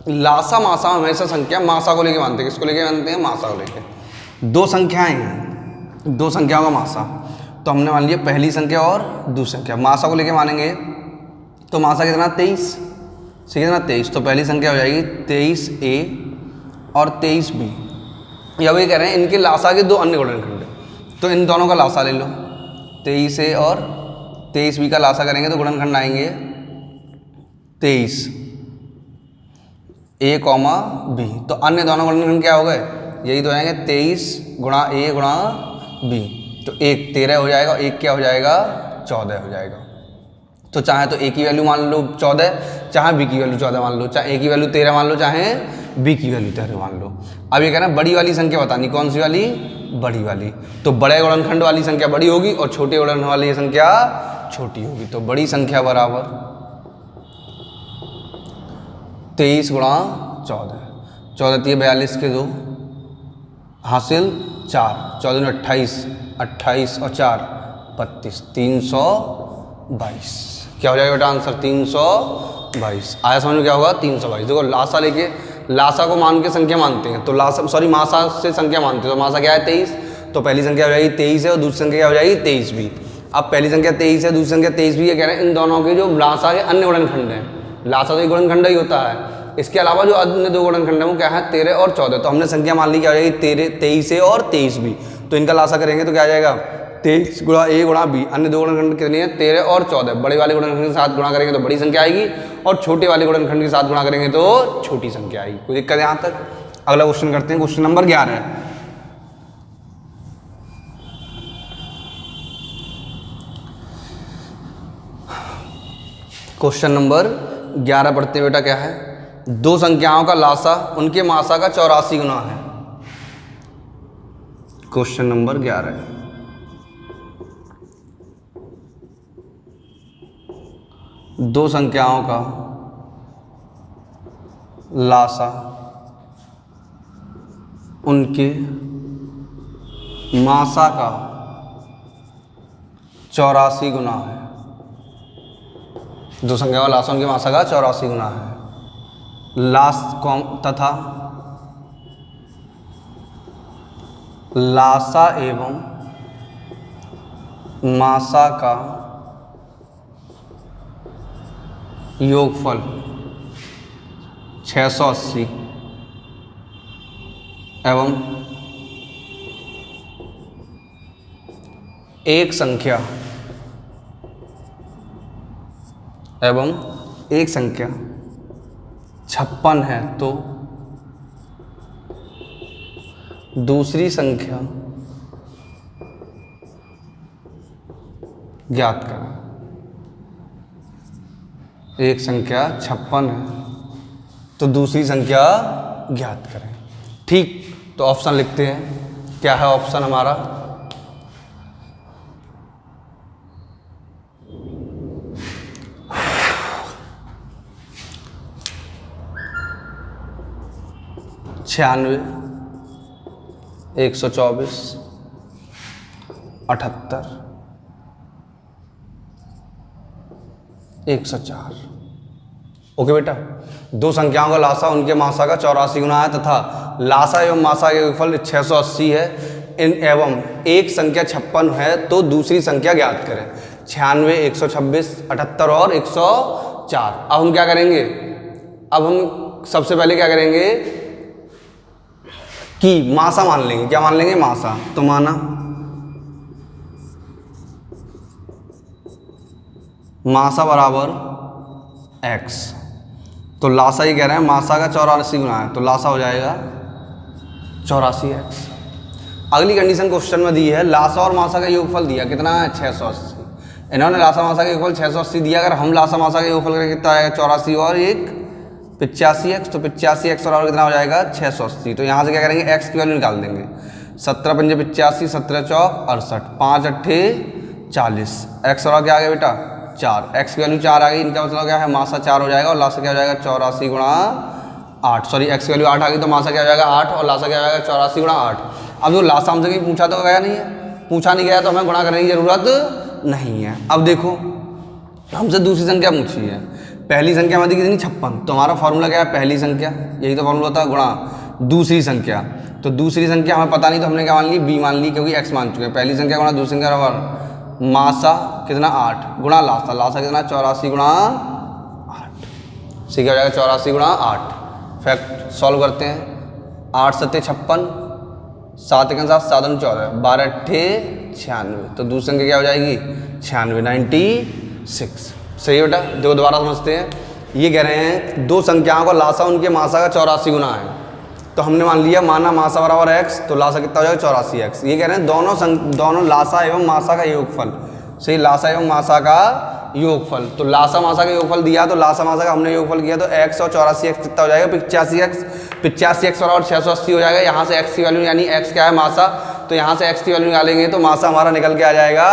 लासा मासा हमेशा संख्या मासा को लेके मानते हैं। किसको लेके मानते हैं? मासा को लेके। दो संख्याएं हैं, दो संख्याओं का मासा, तो हमने मान लिया पहली संख्या और दूसरी संख्या। मासा को लेके मानेंगे तो मासा कितना? 23। से कितना? 23। तो पहली संख्या हो जाएगी 23A और 23B। या वही कह रहे हैं इनके लासा के दो अन्य गुणनखंड, तो इन दोनों का लासा ले लो। 23A और 23B का लासा करेंगे तो गुणनखंड आएंगे 23A, B। तो अन्य दोनों गुणनखंड क्या हो गए? यही तो आएंगे 23 गुणा A गुणा B। तो 1 13 हो जाएगा, 1 क्या हो जाएगा? 14 हो जाएगा। तो चाहे तो A की वैल्यू मान लो 14, चाहे B की वैल्यू 14 मान लो, चाहे A की वैल्यू 13 मान लो, चाहे B की वैल्यू 13 मान लो। अब ये कह रहे हैं बड़ी वाली संख्या बतानी, कौन सी वाली? बड़ी वाली। तो बड़े गुणनखंड वाली संख्या बड़ी होगी और छोटे गुणनखंड वाली संख्या छोटी होगी। तो बड़ी संख्या बराबर 23 गुणा 14, 14 3 42 के 2 हासिल 4, 14 28, 28 और 4 32, 322। क्या हो जाएगा बेटा आंसर? 322। आया समझ में क्या होगा? 322। देखो लासा लेके, लासा को मान के संख्या मानते हैं, तो लासा सॉरी मासा से संख्या मानते हैं। तो मासा क्या है? 23। तो पहली संख्या हो जाएगी 23 है और दूसरी संख्या क्या हो जाएगी? 23B। अब पहली संख्या 23 है, दूसरी संख्या 23B। ये कह रहे हैं इन दोनों के जो लासा के अन्य गुणनखंड हैं, लासा तो एक गुणनखंड ही होता है, इसके अलावा जो अन्य दो गुणनखंड हैं वो क्या है? 13 और 14। तो हमने संख्या मान ली क्या हो जाएगी? 23A और 23B। तो इनका लासा करेंगे तो क्या आ जाएगा? 23 गुणा A गुणा B। अन्य दो गुणनखंड कितने हैं? 13 और 14। बड़े वाले गुणनखंड के साथ गुणा करेंगे तो बड़ी संख्या आएगी और छोटे वाले गुणनखंड के साथ गुणा करेंगे तो छोटी संख्या आएगी। कोई दिक्कत यहाँ तक? अगला क्वेश्चन करते हैं, क्वेश्चन नंबर 11 है। क्वेश्चन नंबर 11 पढ़ते हैं बेटा। क्या है? दो संख्याओं का लासा उनके मासा का 84 गुना है। क्वेश्चन नंबर 11 है। दो संख्याओं का लासा उनके मासा का 84 गुना है। दो संख्या का लासा उनके मासा का 84 गुना है। लास तथा लासा एवं मासा का योगफल 680 एवं एक संख्या 56 है, तो दूसरी संख्या ज्ञात करें। एक संख्या 56 है तो दूसरी संख्या ज्ञात करें। ठीक, तो ऑप्शन लिखते हैं। क्या है ऑप्शन हमारा? छियानवे, 124, 78, 104। ओके बेटा, दो संख्याओं का लासा उनके मासा का 84 गुना है तथा लासा एवं मासा के योगफल 680 है। इन एवं एक संख्या 56 है तो दूसरी संख्या ज्ञात करें। 96, 126, 78 और 104। अब हम क्या करेंगे? अब हम सबसे पहले क्या करेंगे कि मासा मान लेंगे। क्या मान लेंगे? मासा। तो माना मासा बराबर x, तो लासा ये कह रहे हैं मासा का 84 गुना है, तो लासा हो जाएगा 84x। अगली कंडीशन क्वेश्चन में दी है लासा और मासा का योगफल दिया कितना है 680। इन्होंने लासा मासा का योगफल 680 दिया, अगर हम लासा मासा का योगफल करें कितना आएगा 84 और एक 85x, तो 85x और कितना हो जाएगा 680। तो यहाँ से क्या करेंगे x की वैल्यू निकाल देंगे। 17 पंजे 85, 17 चौक 68, 5 अट्ठे 40, x और क्या आ गया बेटा 4, x की वैल्यू 4 आ गई। इनका मतलब क्या है मासा 4 हो जाएगा और लासा क्या हो जाएगा 84 गुणा 8, सॉरी x की वैल्यू 8 आ गई तो मासा क्या हो जाएगा 8 और लासा क्या हो जाएगा 84 गुणा 8। अब जो लासा हमसे कहीं पूछा तो गया नहीं है, पूछा नहीं गया तो हमें गुणा करने की जरूरत नहीं है। अब देखो हमसे दूसरी संख्या पूछी है, पहली संख्या हमारी कितनी 56, तो हमारा फॉर्मूला क्या है पहली संख्या, यही तो फॉर्मूला था गुणा दूसरी संख्या। तो दूसरी संख्या हमें पता नहीं तो हमने क्या मान ली b मान ली, क्योंकि x मान चुके हैं। पहली संख्या गुणा दूसरी संख्या बराबर मासा कितना 8 गुणा लासा, लासा कितना 84 गुणा 8, ठीक हो जाएगा 84 गुणा 8। फैक्ट सॉल्व करते हैं, 8 सत्ते 56, 7 के साथ 7 14, 12 अट्ठे 96, तो दूसरी संख्या क्या हो जाएगी 96, 96। सही है बेटा। देखो दोबारा समझते हैं, ये कह रहे हैं दो संख्याओं का लासा उनके मासा का 84 गुना है, तो हमने मान लिया माना मासा बराबर x, तो लासा कितना हो जाएगा 84x। ये कह रहे हैं दोनों लासा एवं मासा का योगफल, सही लासा एवं मासा का योगफल। तो लासा मासा का योगफल दिया तो लासा मासा का हमने योगफल किया तो x और 84x कितना हो जाएगा 85x, 85x बराबर 680 हो जाएगा। यहाँ से x की वैल्यू यानी x क्या है मासा, तो यहाँ से x की वैल्यू निकालेंगे तो मासा हमारा निकल के आ जाएगा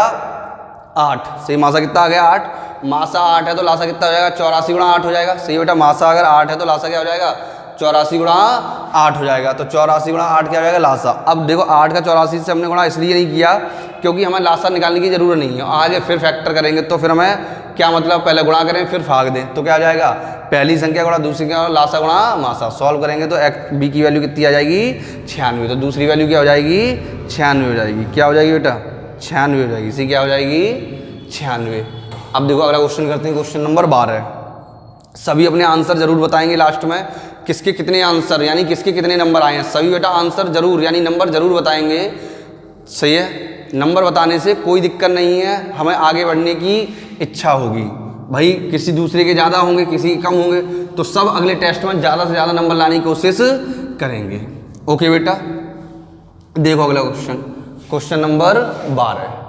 8। सही मासा कितना आ गया 8, मासा 8 है तो लासा कितना हो जाएगा 84 गुणा 8 हो जाएगा। सही बेटा, मासा अगर 8 है तो लासा क्या हो जाएगा 84 गुणा 8 हो जाएगा। तो 84 गुणा 8 क्या हो जाएगा लासा। अब देखो 8 का 84 से हमने गुणा इसलिए नहीं किया क्योंकि हमें लासा निकालने की जरूरत नहीं है, आगे फिर फैक्टर करेंगे तो फिर हमें क्या मतलब पहले गुणा करें फिर भाग दें, तो क्या आ जाएगा पहली संख्या गुणा दूसरी संख्या लासा गुणा मासा। सॉल्व करेंगे तो b की वैल्यू कितनी आ जाएगी 96, तो दूसरी वैल्यू क्या हो जाएगी 96 हो जाएगी। क्या हो जाएगी बेटा 96 हो जाएगी। इसी क्या हो जाएगी 96। अब देखो अगला क्वेश्चन करते हैं, क्वेश्चन नंबर 12। सभी अपने आंसर जरूर बताएंगे लास्ट में, किसके कितने आंसर यानी किसके कितने नंबर आए हैं। सभी बेटा आंसर जरूर यानी नंबर जरूर बताएंगे, सही है। नंबर बताने से कोई दिक्कत नहीं है, हमें आगे बढ़ने की इच्छा होगी। भाई किसी दूसरे के ज़्यादा होंगे किसी के कम होंगे, तो सब अगले टेस्ट में ज़्यादा से ज़्यादा नंबर लाने की कोशिश करेंगे। ओके बेटा, देखो अगला question, question number 12।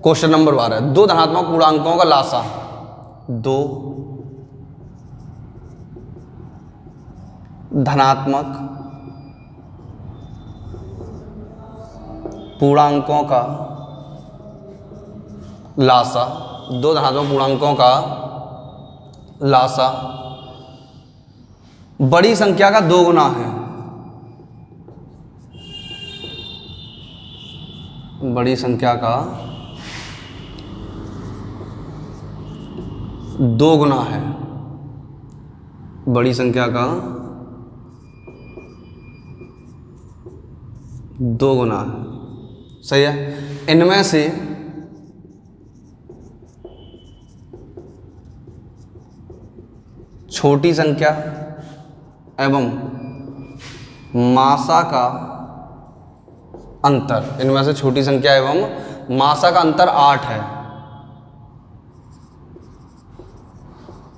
Question number 12, दो धनात्मक पूर्णांकों का लासा, दो धनात्मक पूर्णांकों का लासा, दो धनात्मक पूर्णांकों का लासा बड़ी संख्या का 2 गुना है। बड़ी संख्या का 2 गुना है, बड़ी संख्या का 2 गुना है, सही है। इनमें से छोटी संख्या एवं मासा का अंतर, इनमें से छोटी संख्या एवं मासा का अंतर 8 है,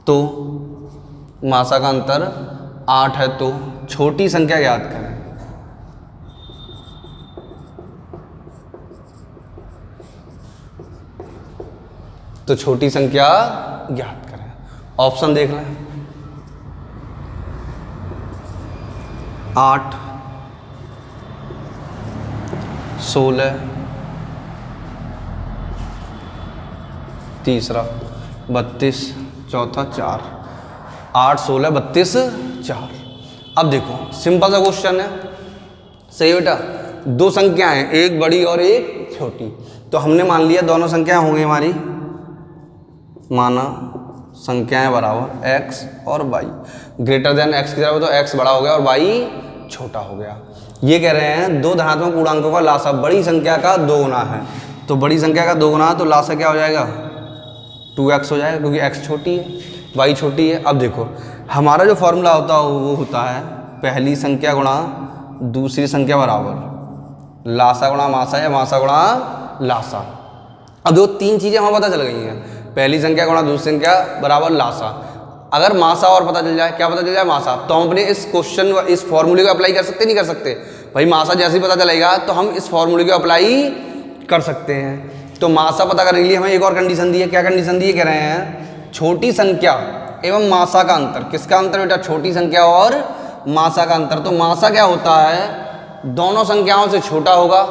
तो मासा का अंतर 8 है तो छोटी संख्या याद करें। तो छोटी संख्या ज्ञात करें। ऑप्शन देख लें, 8, 16, तीसरा 32, चौथा 4। 8, 16, 32, 4। अब देखो सिंपल सा क्वेश्चन है, सही बेटा। दो संख्याएं हैं, एक बड़ी और एक छोटी, तो हमने मान लिया दोनों संख्याएं होंगी हमारी, माना संख्याएं बराबर x और y, ग्रेटर देन x की तरफ तो x बड़ा हो गया और y छोटा हो गया। ये कह रहे हैं दो धनात्मक पूर्णांकों का लासा बड़ी संख्या का 2 गुना है, तो बड़ी संख्या का 2 गुना है तो लासा क्या हो जाएगा 2x हो जाएगा, क्योंकि x छोटी है y छोटी है। अब देखो हमारा जो फॉर्मूला होता है वो होता है पहली संख्या गुणा दूसरी संख्या बराबर लासा गुणा मासा या मासा गुणा लासा। अब जो तीन चीज़ें हमें पता चल गई हैं, पहली संख्या गुणा दूसरी संख्या बराबर लासा। अगर मासा और पता चल जाए, क्या पता चल जाए, मासा, तो हम अपने इस क्वेश्चन इस फॉर्मूले को अप्लाई कर सकते नहीं कर सकते? भाई मासा जैसे ही पता चलेगा तो हम इस फॉर्मूले को अप्लाई कर सकते हैं। तो मासा पता करने के लिए हमें एक और कंडीशन दी है। क्या कंडीशन दी है? कह रहे हैं छोटी संख्या एवं मासा का अंतर। किसका अंतर बेटा? छोटी संख्या और मासा का अंतर। तो मासा क्या होता है? दोनों संख्याओं से छोटा होगा,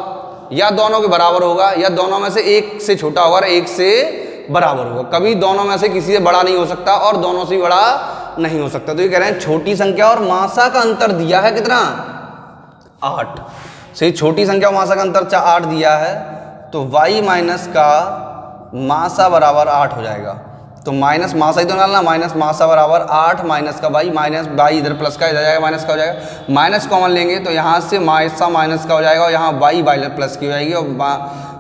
या दोनों के बराबर होगा, या दोनों में से एक से छोटा होगा और एक से बराबर होगा। कभी दोनों में से किसी से बड़ा नहीं हो सकता और दोनों से बड़ा नहीं हो सकता। तो ये कह रहे हैं छोटी संख्या और मासा का अंतर दिया है कितना? 8। सही, छोटी संख्या और मासा का अंतर 8 दिया है, तो y माइनस का मासा बराबर 8 हो जाएगा। तो माइनस मासा ही तो डालना, माइनस मासा बराबर 8 माइनस का y, माइनस y इधर प्लस का इधर जाएगा, माइनस का हो जाएगा। माइनस कॉमन लेंगे तो यहाँ से माइनस का हो जाएगा और यहाँ y प्लस की हो जाएगी और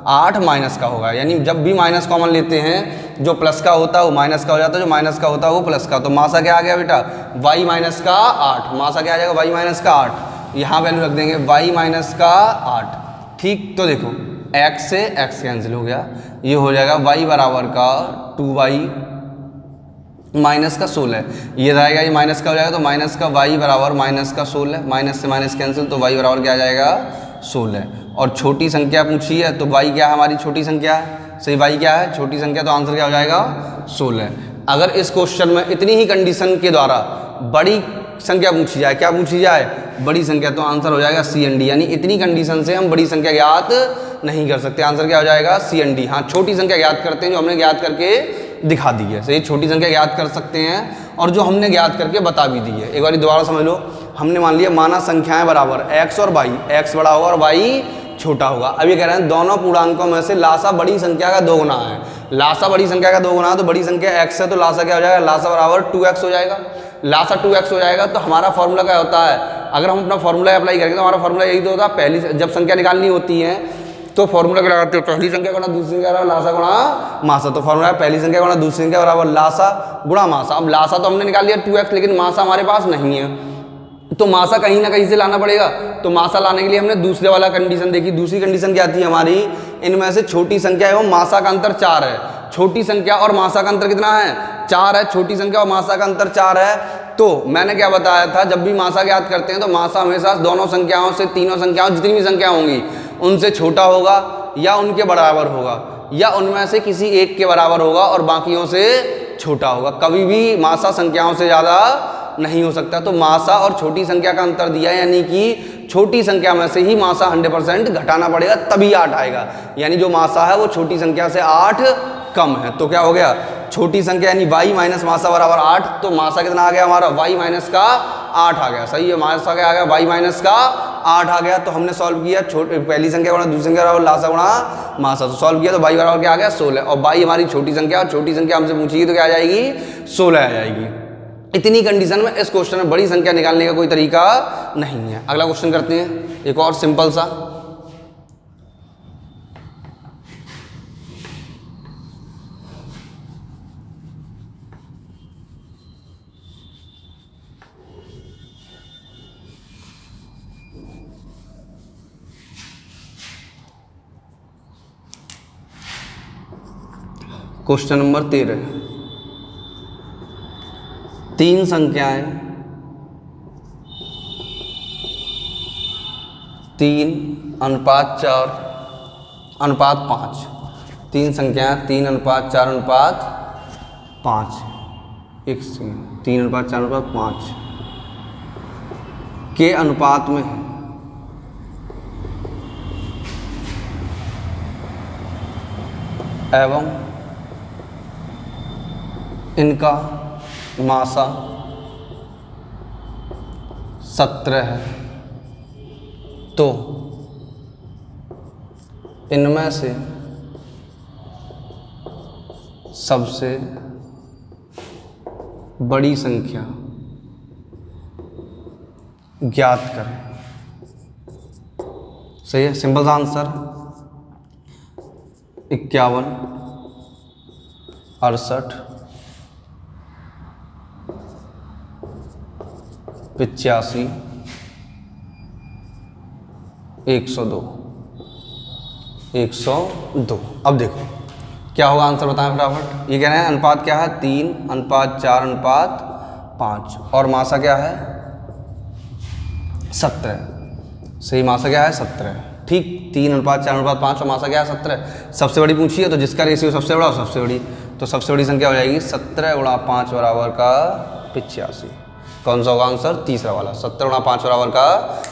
8 माइनस का होगा। यानी जब भी माइनस कॉमन लेते हैं, जो प्लस का होता है वो माइनस का हो जाता है, जो माइनस का होता है वो प्लस का। तो मासा क्या आ गया बेटा? y माइनस का 8। मासा क्या आ जाएगा? y माइनस का 8। यहाँ वैल्यू रख देंगे y माइनस का 8। ठीक, तो देखो x से x कैंसिल हो गया, ये हो जाएगा y बराबर का 2y माइनस का 16। ये रहेगा, ये माइनस का हो जाएगा, तो माइनस का y बराबर माइनस का 16। माइनस से माइनस कैंसिल, तो y बराबर क्या आ जाएगा? 16। और छोटी संख्या पूछी है तो y क्या है? हमारी छोटी संख्या है। सही, y क्या है? छोटी संख्या। तो आंसर क्या हो जाएगा? 16। अगर इस क्वेश्चन में इतनी ही कंडीशन के द्वारा बड़ी संख्या पूछी जाए, क्या पूछी जाए? बड़ी संख्या, तो आंसर हो जाएगा सी एंड डी। यानी इतनी कंडीशन से हम बड़ी संख्या ज्ञात नहीं कर सकते। आंसर क्या हो जाएगा? सी एंड डी। हाँ, छोटी संख्या ज्ञात करते हैं जो हमने ज्ञात करके दिखा दी है। सही, छोटी संख्या ज्ञात कर सकते हैं और जो हमने ज्ञात करके बता भी दी है। एक बार दोबारा समझ लो। हमने मान लिया माना संख्याएं बराबर x और y, x बड़ा होगा और y छोटा होगा। अब ये कह रहे हैं दोनों पूर्णांकों में से लासा बड़ी संख्या का 2 गुना है। लासा बड़ी संख्या का 2 गुना है, तो बड़ी संख्या x है, तो लासा क्या हो जाएगा? लासा बराबर 2x हो जाएगा। लासा 2x हो जाएगा। तो हमारा फॉर्मूला क्या होता है? अगर हम अपना फॉर्मूला अप्लाई करेंगे तो हमारा फॉर्मूला यही तो होता है, पहली जब संख्या निकालनी होती है तो फॉर्मूला क्या लगाते हो? पहली संख्या गुणा दूसरी संख्या बराबर लासा गुणा मासा। तो फॉर्मूला पहली संख्या गुणा दूसरी संख्या बराबर लासा गुणा मासा। अब लासा तो हमने निकाल लिया 2x, लेकिन मासा हमारे पास नहीं है, तो मासा कहीं ना कहीं से लाना पड़ेगा। तो मासा लाने के लिए हमने दूसरे वाला कंडीशन देखी। दूसरी कंडीशन क्या थी हमारी? इनमें से छोटी संख्या एवं मासा का अंतर 4 है। छोटी संख्या और मासा का अंतर कितना है? 4 है। छोटी संख्या और मासा का अंतर 4 है। तो मैंने क्या बताया था, जब भी मासा ज्ञात करते हैं तो मासा हमेशा दोनों संख्याओं से, तीनों संख्याओं, जितनी भी संख्या होंगी उनसे छोटा होगा या उनके बराबर होगा, या उनमें से किसी एक के बराबर होगा और बाकियों से छोटा होगा। कभी भी मासा संख्याओं से ज़्यादा नहीं हो सकता। तो मासा और छोटी संख्या का अंतर दिया, यानी कि छोटी संख्या में से ही मासा 100% घटाना पड़ेगा, तभी 8 आएगा। यानी जो मासा है वो छोटी संख्या से 8 कम है। तो क्या हो गया? छोटी संख्या यानी y माइनस मासा बराबर 8। तो मासा कितना आ गया हमारा? y माइनस का 8 आ गया। सही है, मासा क्या आ गया? y माइनस का 8 आ गया। तो हमने सॉल्व किया पहली संख्या गुणा दूसरी संख्या बराबर लासा गुणा मासा। तो सॉल्व किया तो y बराबर क्या आ गया? 16। और y हमारी छोटी संख्या, और छोटी संख्या हमसे पूछेगी तो क्या आ जाएगी? 16 आ जाएगी। इतनी कंडीशन में इस क्वेश्चन में बड़ी संख्या निकालने का कोई तरीका नहीं है। अगला क्वेश्चन करते हैं, एक और सिंपल सा। Question number 13। 3 संख्याएं 3:4:5। 3 संख्याएं 3:4:5। 3:4:5 के अनुपात में है। एवं इनका मासा 17 है, तो इनमें से सबसे बड़ी संख्या ज्ञात करें। सही है, सिंपल सा आंसर 51, 68, 85, 102, 102। अब देखो क्या होगा आंसर बताएं फटाफट। ये कह रहे हैं अनुपात क्या है 3:4:5 और मासा क्या है 17। सही, मासा क्या है 17। ठीक, 3:4:5 और मासा क्या है 17। सबसे बड़ी पूछी है तो जिसका रेशियो सबसे बड़ा और सबसे बड़ी, तो सबसे बड़ी संख्या हो जाएगी 17 × 5 बराबर का 85। कौन सा होगा आंसर? तीसरा वाला, 17 × 5 बराबर का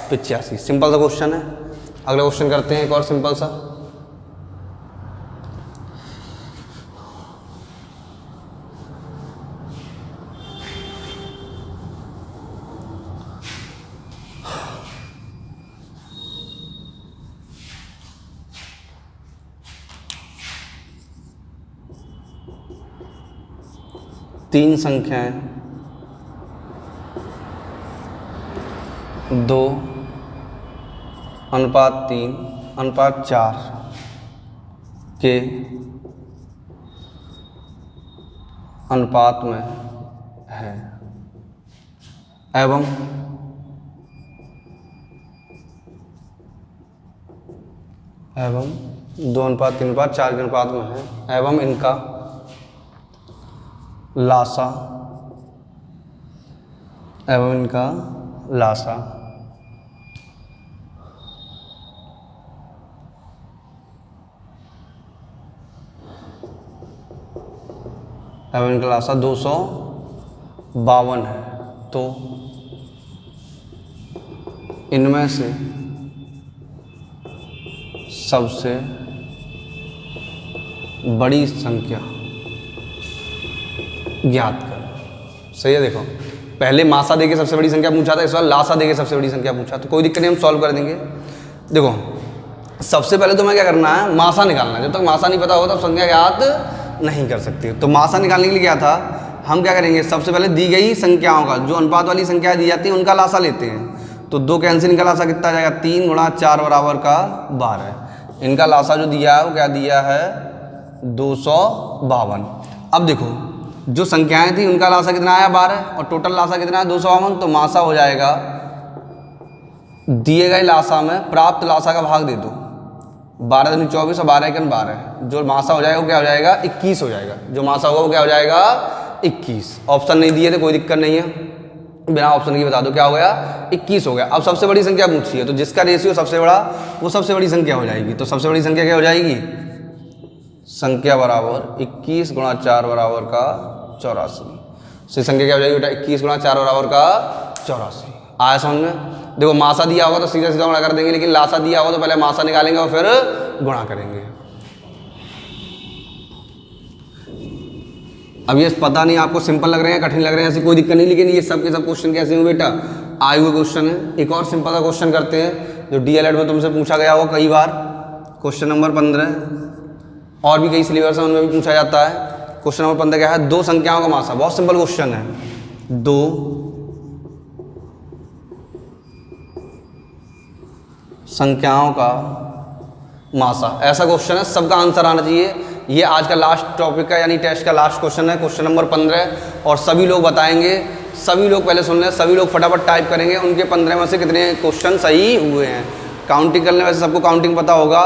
85। सिंपल सा क्वेश्चन है। अगला क्वेश्चन करते हैं एक और सिंपल सा। तीन संख्याएं 2:3:4 के अनुपात में है एवं 2:3:4 के अनुपात में है एवं इनका लासा एवं इनका लासा 252 है, तो इनमें से सबसे बड़ी संख्या ज्ञात कर। सही है, देखो पहले मासा देके सबसे बड़ी संख्या पूछा था, इस बार लासा देके सबसे बड़ी संख्या पूछा, तो कोई दिक्कत नहीं, हम सॉल्व कर देंगे। देखो सबसे पहले तो मैं क्या करना है, मासा निकालना है। जब तक मासा नहीं पता होगा तब संख्या ज्ञात नहीं कर सकते। तो मासा निकालने के लिए क्या था, हम क्या करेंगे, सबसे पहले दी गई संख्याओं का जो अनुपात वाली संख्याएं दी जाती हैं उनका लासा लेते हैं। तो 2 कैंसिल, इनका लासा कितना आ जाएगा 3 × 4 बराबर का 12। इनका लासा जो दिया है वो क्या दिया है 252। अब देखो जो संख्याएं थी उनका लासा कितना आया 12 और टोटल लासा कितना है 252, तो मासा हो जाएगा दिए गए लासा में प्राप्त लासा का भाग दे दो। 12 दूनी 24 और 12 × 12, जो मासा हो जाएगा वो क्या हो जाएगा 21 हो जाएगा। जो मासा होगा वो क्या हो जाएगा 21। ऑप्शन नहीं दिए थे, कोई दिक्कत नहीं है, बिना ऑप्शन के बता दो क्या हो गया 21 हो गया। अब सबसे बड़ी संख्या पूछी है तो जिसका रेशियो सबसे बड़ा वो सबसे बड़ी संख्या हो जाएगी। तो सबसे बड़ी संख्या क्या हो जाएगी, संख्या बराबर 21 × 4 बराबर का 84। से संख्या क्या हो जाएगी बेटा 21 × 4 बराबर का 84। आया समझ में। देखो मासा दिया होगा तो सीधा सीधा गुणा कर देंगे, लेकिन लासा दिया होगा तो पहले मासा निकालेंगे और फिर गुणा करेंगे। अब ये पता नहीं आपको सिंपल लग रहे हैं कठिन लग रहे हैं, ऐसी कोई दिक्कत नहीं, लेकिन ये सब के सब क्वेश्चन कैसे हुए बेटा, आए हुए क्वेश्चन है। एक और सिंपल का क्वेश्चन करते हैं जो डीएलएड में तुमसे पूछा गया होगा कई बार, क्वेश्चन नंबर 15। और भी कई सिलेबस है उनमें भी पूछा जाता है। क्वेश्चन नंबर 15 क्या है, 2 संख्याओं का मासा। बहुत सिंपल क्वेश्चन है, 2 संख्याओं का मासा। ऐसा क्वेश्चन है, सबका आंसर आना चाहिए। ये आज का लास्ट टॉपिक का यानी टेस्ट का लास्ट क्वेश्चन है, क्वेश्चन नंबर 15। और सभी लोग बताएंगे, सभी लोग पहले सुन लें, सभी लोग फटाफट टाइप करेंगे उनके 15 में से कितने क्वेश्चन सही हुए हैं। काउंटिंग करने वैसे सबको काउंटिंग पता होगा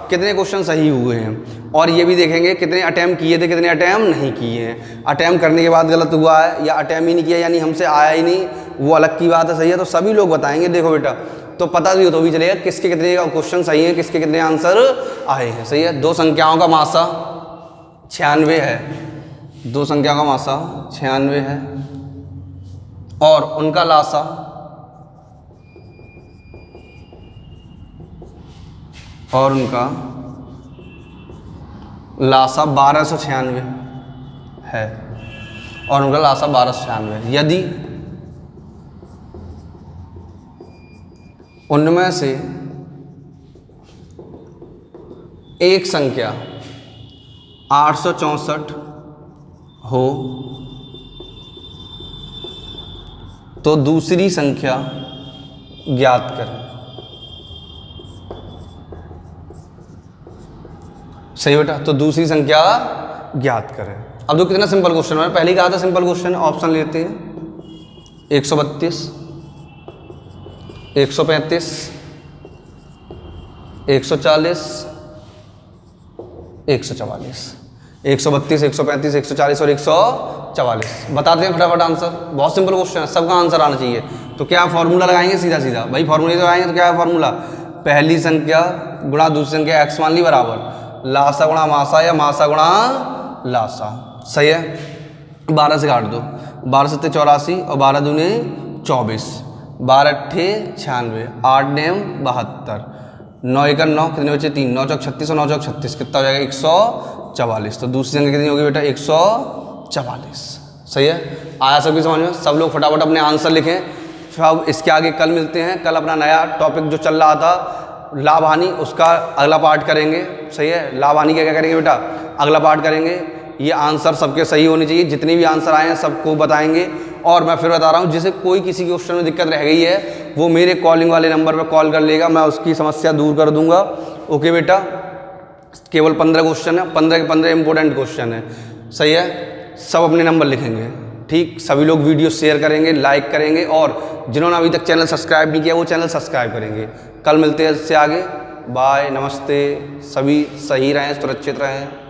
कितने क्वेश्चन सही हुए हैं। और ये भी देखेंगे कितने अटैम्प्ट किए थे कितने अटैम्प्ट नहीं किए हैं। अटैम्प्ट करने के बाद गलत हुआ है या अटैम्प्ट ही नहीं किया यानी हमसे आया ही नहीं, वो अलग की बात है। सही है, तो सभी लोग बताएंगे। देखो बेटा तो पता भी हो तो भी चलेगा किसके कितने क्वेश्चन सही हैं, किसके कितने आंसर आए हैं। सही है, 2 संख्याओं का मासा 96 है, 2 संख्याओं का मासा 96 है और उनका लासा और उनका लासा 1296 है और उनका लासा 1296। यदि उनमें से एक संख्या 864 हो तो दूसरी संख्या ज्ञात करें। सही बेटा, तो दूसरी संख्या ज्ञात करें। अब तो कितना सिंपल क्वेश्चन है, पहले ही कहा था सिंपल क्वेश्चन। ऑप्शन लेते हैं 132, 135, 140, 144। 132, 135, 140 और 144। बताते हैं फटाफट आंसर। बहुत सिंपल क्वेश्चन है, सबका आंसर आना चाहिए। तो क्या फार्मूला लगाएंगे? सीधा सीधा भाई फार्मूला लगाएंगे। तो क्या है फार्मूला? पहली संख्या गुणा दूसरी संख्या x मान ली बराबर लासा गुणा मासा या मासा गुणा लासा। सही है। 12 से काट दो, 12 सत्ते 84 और 12 दूनी 24, 12 अट्ठे 96, 8 नेम 72, 9 एकम 9, कितने बचे 3, 9 चौक 36 और 9 चौक 36, कितना हो जाएगा 144। तो दूसरी संख्या कितनी होगी बेटा 144। सही है। आया सबकी समझ में? सब लोग फटाफट अपने आंसर लिखें। फिर अब इसके आगे कल मिलते हैं। कल अपना नया टॉपिक जो चल रहा था लाभ हानि, उसका अगला पार्ट करेंगे। सही है। लाभ हानि क्या करेंगे बेटा? अगला पार्ट करेंगे। ये आंसर सबके सही होने चाहिए, जितने भी आंसर आए हैं सबको बताएंगे। और मैं फिर बता रहा हूँ, जिसे कोई किसी क्वेश्चन में दिक्कत रह गई है वो मेरे कॉलिंग वाले नंबर पर कॉल कर लेगा, मैं उसकी समस्या दूर कर दूंगा। ओके बेटा। केवल 15 क्वेश्चन है, 15 के 15 इंपॉर्टेंट क्वेश्चन है। सही है। सब अपने नंबर लिखेंगे। ठीक। सभी लोग वीडियो शेयर करेंगे, लाइक करेंगे, और जिन्होंने अभी तक चैनल सब्सक्राइब नहीं किया वो चैनल सब्सक्राइब करेंगे। कल मिलते हैं इससे आगे। बाय, नमस्ते। सभी सही रहें, सुरक्षित रहें।